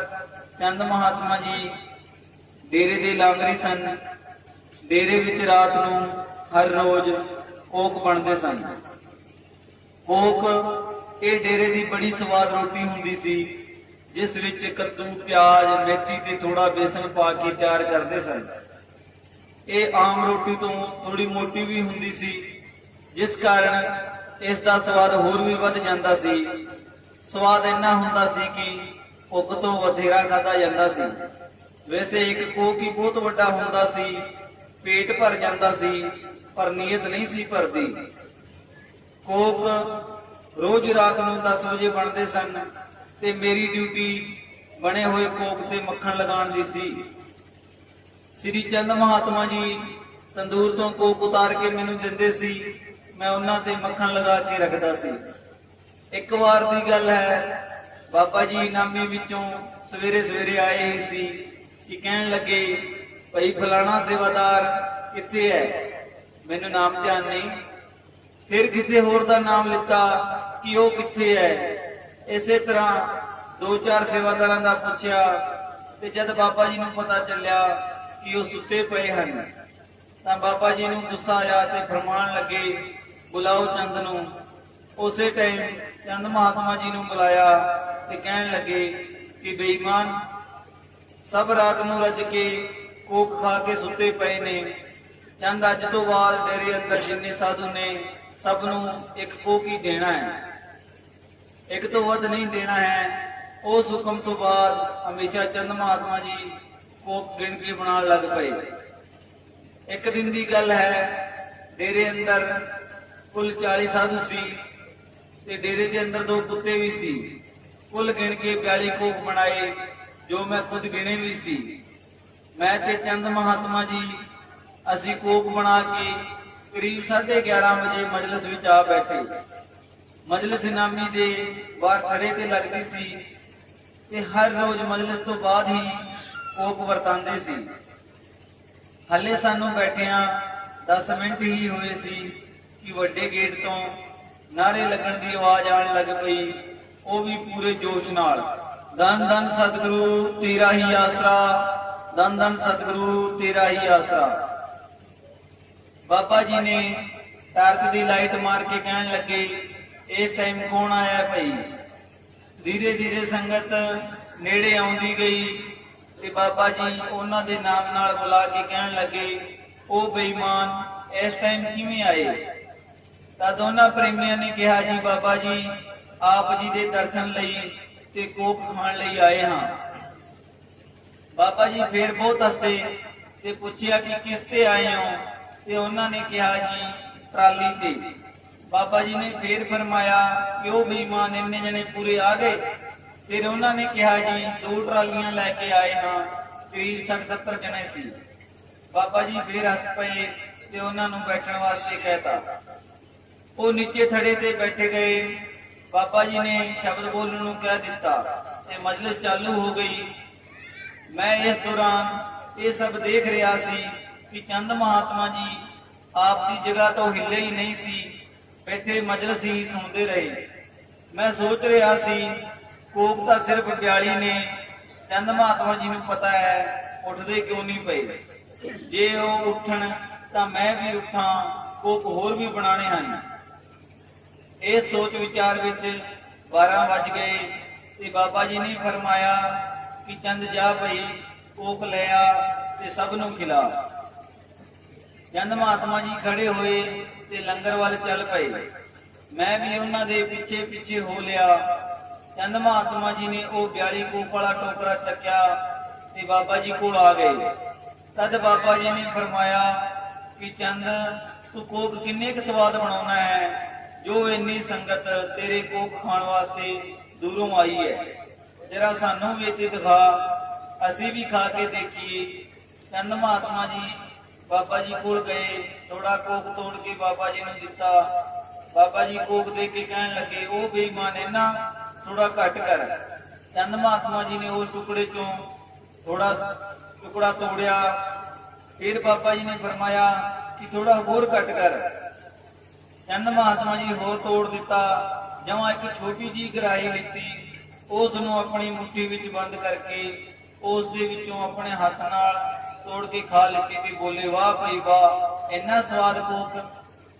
चंद महात्मा जी डेरे दे लांगरी सन। डेरे विच रात नूं हर रोज कोक बनते सन। कोक ਇਹ ਡੇਰੇ ਦੀ ਬੜੀ ਸਵਾਦ ਰੋਟੀ ਹੁੰਦੀ ਸੀ, ਜਿਸ ਵਿੱਚ ਕੱਦੂ, ਪਿਆਜ਼, ਮੇਥੀ ਤੇ ਥੋੜਾ ਬੇਸਣ ਪਾ ਕੇ ਤਿਆਰ ਕਰਦੇ ਸਨ। ਇਹ ਆਮ ਰੋਟੀ ਤੋਂ ਥੋੜੀ ਮੋਟੀ ਵੀ ਹੁੰਦੀ ਸੀ, ਜਿਸ ਕਾਰਨ ਇਸ ਦਾ ਸਵਾਦ ਹੋਰ ਵੀ ਵੱਧ ਜਾਂਦਾ ਸੀ। ਸਵਾਦ ਇੰਨਾ ਹੁੰਦਾ ਸੀ ਕਿ ਭੁੱਖ ਤੋਂ ਵਧੇਰਾ ਖਾਧਾ ਜਾਂਦਾ ਸੀ। ਵੈਸੇ ਇੱਕ ਕੋਕ ਹੀ ਬਹੁਤ ਵੱਡਾ ਹੁੰਦਾ ਸੀ, ਪੇਟ ਭਰ ਜਾਂਦਾ ਸੀ, ਪਰ ਨੀਅਤ ਨਹੀਂ ਸੀ ਭਰਦੀ। ਕੋਕ रोज रात ਨੂੰ 10 ਵਜੇ ਬਣਦੇ ਸਨ ਤੇ ਮੇਰੀ ਡਿਊਟੀ ਬਣੇ ਹੋਏ ਕੋਕ ਤੇ ਮੱਖਣ ਲਗਾਉਣ ਦੀ ਸੀ। ਸ੍ਰੀ ਚੰਦ ਮਹਾਤਮਾ ਜੀ ਤੰਦੂਰ ਤੋਂ ਕੋਕ ਉਤਾਰ ਕੇ ਮੈਨੂੰ ਦਿੰਦੇ ਸੀ, ਮੈਂ ਉਹਨਾਂ ਤੇ ਮੱਖਣ ਲਗਾ ਕੇ ਰੱਖਦਾ ਸੀ। ਇੱਕ ਵਾਰ ਦੀ ਗੱਲ ਹੈ, ਬਾਬਾ ਜੀ ਇਨਾਮੀ ਵਿੱਚੋਂ ਸਵੇਰੇ ਸਵੇਰੇ ਆਏ ਹੀ ਸੀ ਕਿ ਕਹਿਣ ਲੱਗੇ, ਭਾਈ ਫਲਾਣਾ ਸੇਵਾਦਾਰ ਕਿੱਥੇ ਹੈ? ਮੈਨੂੰ ਨਾਮ ਧਿਆਨ ਨਹੀਂ। फिर किसी होर दा नाम लिता कि वो किथे है। इसे तरह 2-4 सेवादारां दा पुछया ते जद बाबा जी नूं पता चलिया कि वो सुते पे हन तां बाबा जी नूं गुस्सा आया ते फरमान लगे, बुलाओ चंद नूं। उसे टाइम चंद महात्मा जी नूं बुलाया ते कहण लगे कि बेईमान सब रात नूं रज के कोक खा के सुते पे ने। चंद अज तो बाद डेरे अंदर जिन्ने साधु ने सब नूं एक कोक ही देना है, एक तो वध नहीं देना है। उस हुक्म तो बाद हमेशा चंद महात्मा जी कोक गिन के बना लग पे। एक दिन की गल है, डेरे अंदर कुल 40 साधु सी ते डेरे के अंदर 2 कुत्ते भी सी। कुल गिन के 42 कोक बनाए, जो मैं खुद गिने भी सी। मैं ते चंद महात्मा जी असी कोक बना के करीब 11:30 बजे मजलिस विच आ बैठे। मजलिस इनामी दे बाहर खड़े ते लगदी सी ते हर रोज मजलिस तो बाद ही कोक वरतांदे सी। हले सानू बैठिया 10 मिनट ही हुए सी कि वड्डे गेट तो नारे लगन की आवाज आने लग पई, वो भी पूरे जोश नाल, धन धन सतगुरु तेरा ही आसरा, धन धन सतगुरु तेरा ही आसरा। बाबा जी ने टार्क दी लाइट मार के कहन लगे, इस टाइम कौन आया भाई? धीरे धीरे संगत नेड़े आउंदी गई ते बाबा जी उन्हां दे नाम नाल बुला के कहन लगे, ओ बेईमान इस टाइम किवें आए? तां दोनों प्रेमियां ने कहा, जी बाबा जी आप जी दे दर्शन लई ते कोक खाण लई आए हां। बाबा जी फिर बहुत हसे ते पुछया कि किस ते आए हो? ते उन्होंने कहा जी ट्राली ते। बाबा जी ने फिर फरमाया कि वो बेईमान इन्ने जने पूरे आ गए। फिर उन्होंने कहा जी 2 ट्रालियां लैके आए हाँ, करीब 60-70 जने सी। बाबा जी फिर हस पे ते उन्होंने बैठने वास्ते कहता। वो नीचे थड़े ते बैठे गए। बाबा जी ने शब्द बोलने नूं कह दिता ते मजलिस चालू हो गई। मैं इस दौरान ये सब देख रहा सी कि चंद महात्मा जी आप की जगह तो हिले ही नहीं सी। ਬੈਠੇ ਮਜਲਿਸ ਹੀ ਸੁਣਦੇ ਰਹੇ। ਮੈਂ ਸੋਚ ਰਿਹਾ ਸੀ ਕੋਕ ਤਾਂ ਸਿਰਫ ਬਿਆਲੀ ਨੇ, ਚੰਦ ਮਹਾਤਮਾ ਜੀ ਨੂੰ ਪਤਾ ਹੈ ਉੱਠਦੇ ਕਿਉਂ ਨਹੀਂ ਪਏ। ਜੇ ਉਹ ਉੱਠਣ ਤਾਂ ਮੈਂ ਵੀ ਉੱਠਾਂ, ਕੋਕ ਹੋਰ ਵੀ ਬਣਾਣੇ ਹਨ। ਇਸ ਸੋਚ ਵਿਚਾਰ ਵਿੱਚ 12 ਵੱਜ ਗਏ ਤੇ ਬਾਬਾ ਜੀ ਨੇ ਫਰਮਾਇਆ ਕਿ ਚੰਦ ਜਾ ਭਈ ਕੋਕ ਲੈ ਆ ਤੇ ਸਭ ਨੂੰ ਖਿਲਾ। ਚੰਦ ਮਹਾਤਮਾ ਜੀ ਖੜੇ ਹੋਏ ਤੇ ਲੰਗਰ ਵੱਲ ਚੱਲ ਪਏ। ਮੈਂ ਵੀ ਉਹਨਾਂ ਦੇ ਪਿੱਛੇ ਪਿੱਛੇ ਹੋ ਲਿਆ। ਚੰਦ ਮਹਾਤਮਾ ਜੀ ਨੇ ਉਹ 42 ਕੋਕ ਵਾਲਾ ਟੋਕਰਾ ਚੱਕਿਆ ਤੇ ਬਾਬਾ ਜੀ ਕੋਲ ਆ ਗਏ। ਤਦ ਬਾਬਾ ਜੀ ਨੇ ਫਰਮਾਇਆ ਕਿ ਚੰਦ ਤੂੰ ਕੋਕ ਕਿੰਨੇ ਕੁ ਸਵਾਦ ਬਣਾਉਣਾ ਹੈ, ਜੋ ਇੰਨੀ ਸੰਗਤ ਤੇਰੇ ਕੋਕ ਖਾਣ ਵਾਸਤੇ ਦੂਰੋਂ ਆਈ ਹੈ, ਜਰਾ ਸਾਨੂੰ ਵੀ ਤੇ ਦਿਖਾ, ਅਸੀਂ ਵੀ ਖਾ ਕੇ ਦੇਖੀਏ। ਚੰਦ ਮਹਾਤਮਾ ਜੀ ਬਾਬਾ ਜੀ ਕੋਲ ਗਏ, ਥੋੜਾ ਕੋਕ ਤੋੜ ਕੇ ਬਾਬਾ ਜੀ ਨੂੰ ਦਿੱਤਾ। ਬਾਬਾ ਜੀ ਕੋਕ ਦੇ ਕੇ ਕਹਿਣ ਲੱਗੇ, ਉਹ ਬੇਈਮਾਨ ਇਹਨਾਂ ਥੋੜਾ ਘੱਟ ਕਰ। ਚੰਦ ਮਹਾਤਮਾ ਜੀ ਨੇ ਉਸ ਟੁਕੜੇ ਚੋਂ ਥੋੜਾ ਟੁਕੜਾ ਤੋੜਿਆ। ਫਿਰ ਬਾਬਾ ਜੀ ਨੇ ਫਰਮਾਇਆ ਕਿ ਥੋੜਾ ਹੋਰ ਘੱਟ ਕਰ। ਚੰਦ ਮਹਾਤਮਾ ਜੀ ਹੋਰ ਤੋੜ ਦਿੱਤਾ। ਜਮਾਂ ਇੱਕ ਛੋਟੀ ਜੀ ਗਰਾਈ ਲਿੱਤੀ, ਉਸ ਨੂੰ ਆਪਣੀ ਮੁੱਠੀ ਵਿੱਚ ਬੰਦ ਕਰਕੇ ਉਸ ਦੇ ਵਿੱਚੋਂ ਆਪਣੇ ਹੱਥ ਨਾਲ ਤੋੜ ਕੇ ਖਾ ਲਿੱਤੀ ਤੇ ਬੋਲੇ, ਵਾਹ ਭਈ ਵਾਹ, ਇੰਨਾ ਸਵਾਦ ਕੋਕ,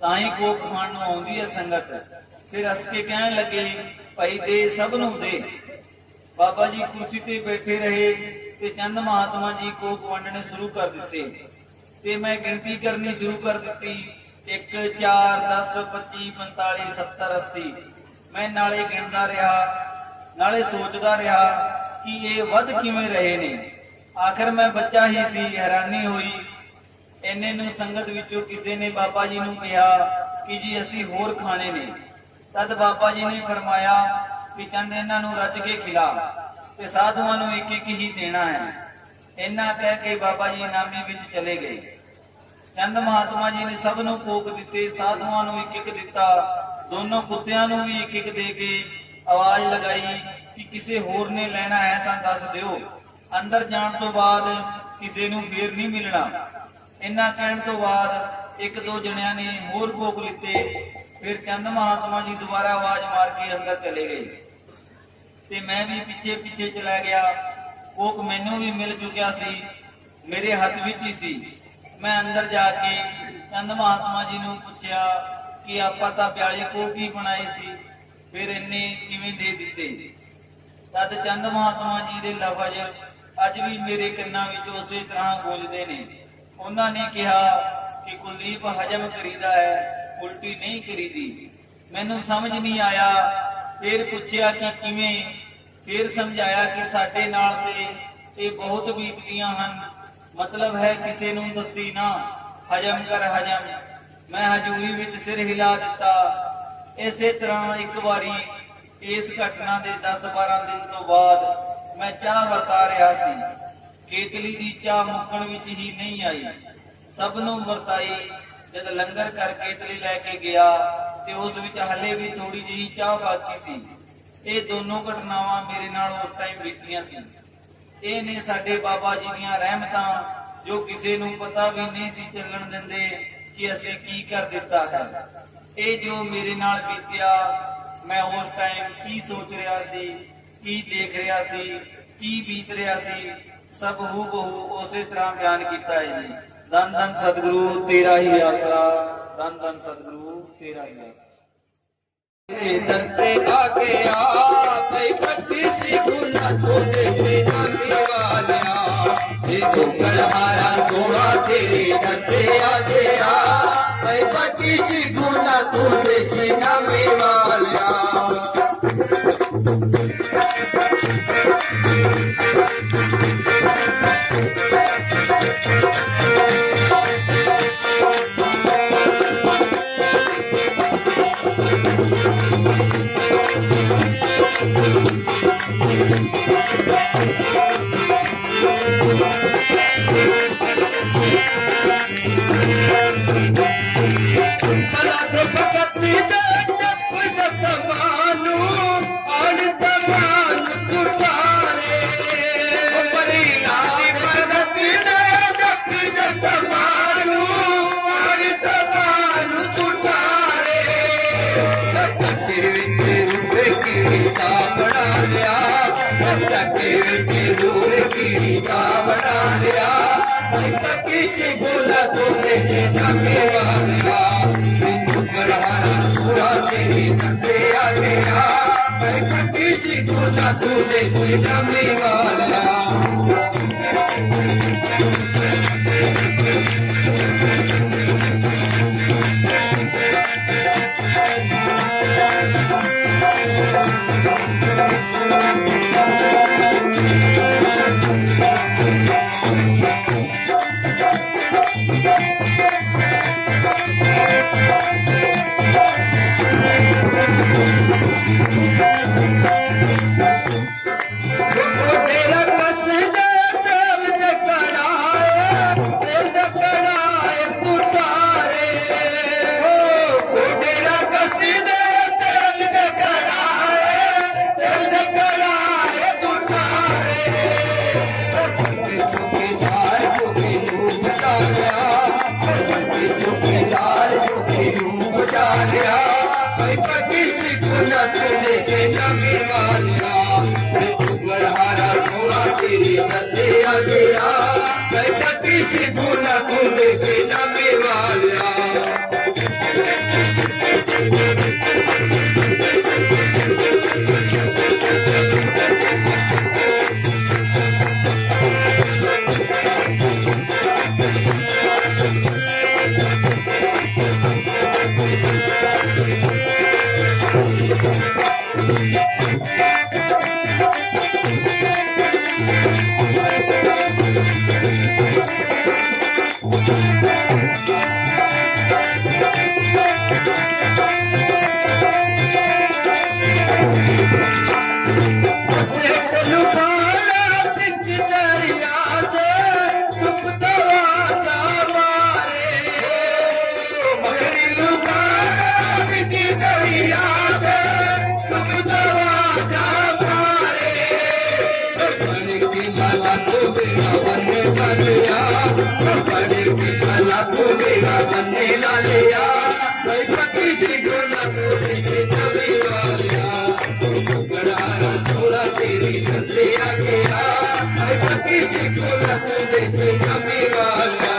ਤਾਂ ਹੀ ਕੋਕ ਖਾਣ ਨੂੰ ਆਉਂਦੀ ਹੈ ਸੰਗਤ। ਫਿਰ ਹੱਸ ਕੇ ਕਹਿਣ ਲੱਗੇ, ਭਾਈ ਦੇ ਸਭ ਨੂੰ ਦੇ। ਬਾਬਾ ਜੀ ਕੁਰਸੀ ਤੇ ਬੈਠੇ ਰਹੇ ਤੇ ਚੰਦ ਮਹਾਤਮਾ ਜੀ ਕੋਕ ਵੰਡਣੇ ਸ਼ੁਰੂ ਕਰ ਦਿੱਤੇ ਤੇ ਮੈਂ ਗਿਣਤੀ ਕਰਨੀ ਸ਼ੁਰੂ ਕਰ ਦਿੱਤੀ। 1 4 10 25 45 70 80। ਮੈਂ ਨਾਲੇ ਗਿਣਦਾ ਰਿਹਾ ਨਾਲੇ ਸੋਚਦਾ ਰਿਹਾ ਕਿ ਇਹ ਵੱਧ ਕਿਵੇਂ ਰਹੇ ਨੇ। ਆਖਿਰ ਮੈਂ ਬੱਚਾ ਹੀ ਸੀ, ਹੈਰਾਨੀ ਹੋਈ। ਇੰਨੇ ਨੂੰ ਸੰਗਤ ਵਿੱਚੋਂ ਕਿਸੇ ਨੇ ਬਾਬਾ ਜੀ ਨੂੰ ਕਿਹਾ ਕਿ ਜੀ ਅਸੀਂ ਹੋਰ ਖਾਣੇ ਨੇ। ਤਦ ਬਾਬਾ ਜੀ ਨੇ ਫਰਮਾਇਆ ਕਿ ਚੰਦ ਇਹਨਾਂ ਨੂੰ ਰੱਜ ਕੇ ਖਿਲਾ ਤੇ ਸਾਧੂਆਂ ਨੂੰ ਇੱਕ ਇੱਕ ਹੀ ਦੇਣਾ ਹੈ। ਇੰਨਾ ਕਹਿ ਕੇ ਬਾਬਾ ਜੀ ਨਾਮੀ ਵਿੱਚ ਚਲੇ ਗਏ। ਚੰਦ ਮਹਾਤਮਾ ਜੀ ਨੇ ਸਭ ਨੂੰ ਕੋਕ ਦਿੱਤੇ, ਸਾਧੂਆਂ ਨੂੰ ਇੱਕ ਇੱਕ ਦਿੱਤਾ, ਦੋਨੋਂ ਕੁੱਤਿਆਂ ਨੂੰ ਵੀ ਇੱਕ ਇੱਕ ਦੇ ਕੇ ਆਵਾਜ਼ ਲਗਾਈ ਕਿ ਕਿਸੇ ਹੋਰ ਨੇ ਲੈਣਾ ਹੈ ਤਾਂ ਦੱਸ ਦਿਓ, ਅੰਦਰ ਜਾਣ ਤੋਂ ਬਾਅਦ ਕਿਸੇ ਨੂੰ ਫੇਰ ਨਹੀਂ ਮਿਲਣਾ। ਇੰਨਾ ਕਹਿਣ ਤੋਂ ਬਾਅਦ 1-2 ਜਣਿਆਂ ਨੇ ਹੋਰ ਕੋਕ ਲਿੱਤੇ। ਫਿਰ ਚੰਦ ਮਹਾਤਮਾ ਜੀ ਦੁਬਾਰਾ ਆਵਾਜ਼ ਮਾਰ ਕੇ ਅੰਦਰ ਚਲੇ ਗਏ ਤੇ ਮੈਂ ਵੀ ਪਿੱਛੇ ਪਿੱਛੇ ਚਲਾ ਗਿਆ। ਕੋਕ ਮੈਨੂੰ ਵੀ ਮਿਲ ਚੁੱਕਿਆ ਸੀ, ਮੇਰੇ ਹੱਥ ਵਿੱਚ ਹੀ ਸੀ। ਮੈਂ ਅੰਦਰ ਜਾ ਕੇ ਚੰਦ ਮਹਾਤਮਾ ਜੀ ਨੂੰ ਪੁੱਛਿਆ ਕਿ ਆਪਾਂ ਤਾਂ 42 ਕੋਕ ਹੀ ਬਣਾਏ ਸੀ, ਫਿਰ ਇੰਨੇ ਕਿਵੇਂ ਦੇ ਦਿੱਤੇ। ਤਦ ਚੰਦ ਮਹਾਤਮਾ ਜੀ ਦੇ ਲਫ਼ਜ਼ ਅੱਜ ਵੀ ਮੇਰੇ ਕੰਨਾਂ ਵਿੱਚ ਉਸੇ ਤਰ੍ਹਾਂ ਗੂੰਜਦੇ ਨੇ। ਉਹਨਾਂ ਨੇ ਕਿਹਾ ਕਿ ਕੁਲਦੀਪ ਹਜਮ ਕਰੀਦਾ ਹੈ, ਉਲਟੀ ਨਹੀਂ ਕਰੀਦੀ। ਮੈਨੂੰ ਸਮਝ ਨਹੀਂ ਆਇਆ। ਫਿਰ ਪੁੱਛਿਆ ਕਿ ਕਿਵੇਂ। ਫਿਰ ਸਮਝਾਇਆ ਕਿ ਸਾਡੇ ਨਾਲ ਤੇ ਇਹ ਬਹੁਤ ਬੀਤਦੀਆਂ ਹਨ, ਮਤਲਬ ਹੈ ਕਿਸੇ ਨੂੰ ਦੱਸੀ ਨਾ, ਹਜਮ ਕਰ ਹਜਮ। ਮੈਂ ਹਜ਼ੂਰੀ ਵਿੱਚ ਸਿਰ ਹਿਲਾ ਦਿੱਤਾ। ਇਸੇ ਤਰ੍ਹਾਂ ਇੱਕ ਵਾਰੀ ਇਸ ਘਟਨਾ ਦੇ 10-12 ਦਿਨ ਤੋਂ ਬਾਅਦ ਮੈਂ ਚਾਹ ਵਰਤਾ ਰਿਹਾ ਸੀ। ਕੇਤਲੀ ਦੀ ਚਾਹ ਮੁੱਕਣ ਵਿੱਚ ਹੀ ਨਹੀਂ ਆਈ, ਸਭ ਨੂੰ ਵਰਤਾਈ। ਜਦ ਲੰਗਰ ਕਰ ਕੇਤਲੀ ਲੈ ਕੇ ਗਿਆ ਤੇ ਉਸ ਵਿੱਚ ਹਲੇ ਵੀ ਥੋੜੀ ਜਿਹੀ ਚਾਹ ਬਾਕੀ ਸੀ। ਇਹ ਦੋਨੋਂ ਘਟਨਾਵਾਂ ਮੇਰੇ ਨਾਲ ਉਸ ਟਾਈਮ ਬੀਤੀਆਂ ਸੀ। ਇਹ ਨੇ ਸਾਡੇ ਬਾਬਾ ਜੀ ਦੀਆਂ ਰਹਿਮਤਾਂ, ਜੋ ਕਿਸੇ ਨੂੰ ਪਤਾ ਵੀ ਨਹੀਂ ਸੀ ਚੱਲਣ ਦਿੰਦੇ ਕਿ ਅਸੀਂ ਕੀ ਕਰ ਦਿੱਤਾ ਹੈ। ਇਹ ਜੋ ਮੇਰੇ ਨਾਲ ਬੀਤਿਆ, ਮੈਂ ਉਸ ਟਾਈਮ ਕੀ ਸੋਚ ਰਿਹਾ ਸੀ, ਕੀ ਦੇਖ ਰਿਹਾ ਸੀ, ਕੀ ਬੀਤ ਰਿਹਾ ਸੀ, ਸਭ ਹੂਬਹੂ ਉਸੇ ਤਰ੍ਹਾਂ ਬਿਆਨ ਕੀਤਾ ਹੈ ਜੀ। ਧੰਨ ਧੰਨ ਸਤਿਗੁਰੂ ਤੇਰਾ ਹੀ ਆਸਰਾ, ਧੰਨ ਧੰਨ ਸਤਿਗੁਰੂ ਤੇਰਾ ਹੀ ਆਸਰਾ। दत्ते आगे आ भाई भक्ति सी गुना तोड़े से नामी वालिया, ये गोकल हारा सोना तेरे दत्ते आगे आ भाई भक्ति सी गुना तोड़े से नामी वालिया। भला तो भगत तेरी का बना लिया भाई पक्की सी बोला तूने से नामे वालिया टुकड़हारा सूरा तेरी धरते आ गया भाई पक्की सी बोला तूने से नामे वालिया तेरी धरते आ गया मैं पक्की सी भूला तूने से नामे वालिया बनने ला लिया मैं पक्की सी गोला तूने से नामे वालिया टुकड़हारा सूरा तेरी धरते आ गया मैं पक्की सी गोला तूने से नामे वालिया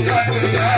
वालिया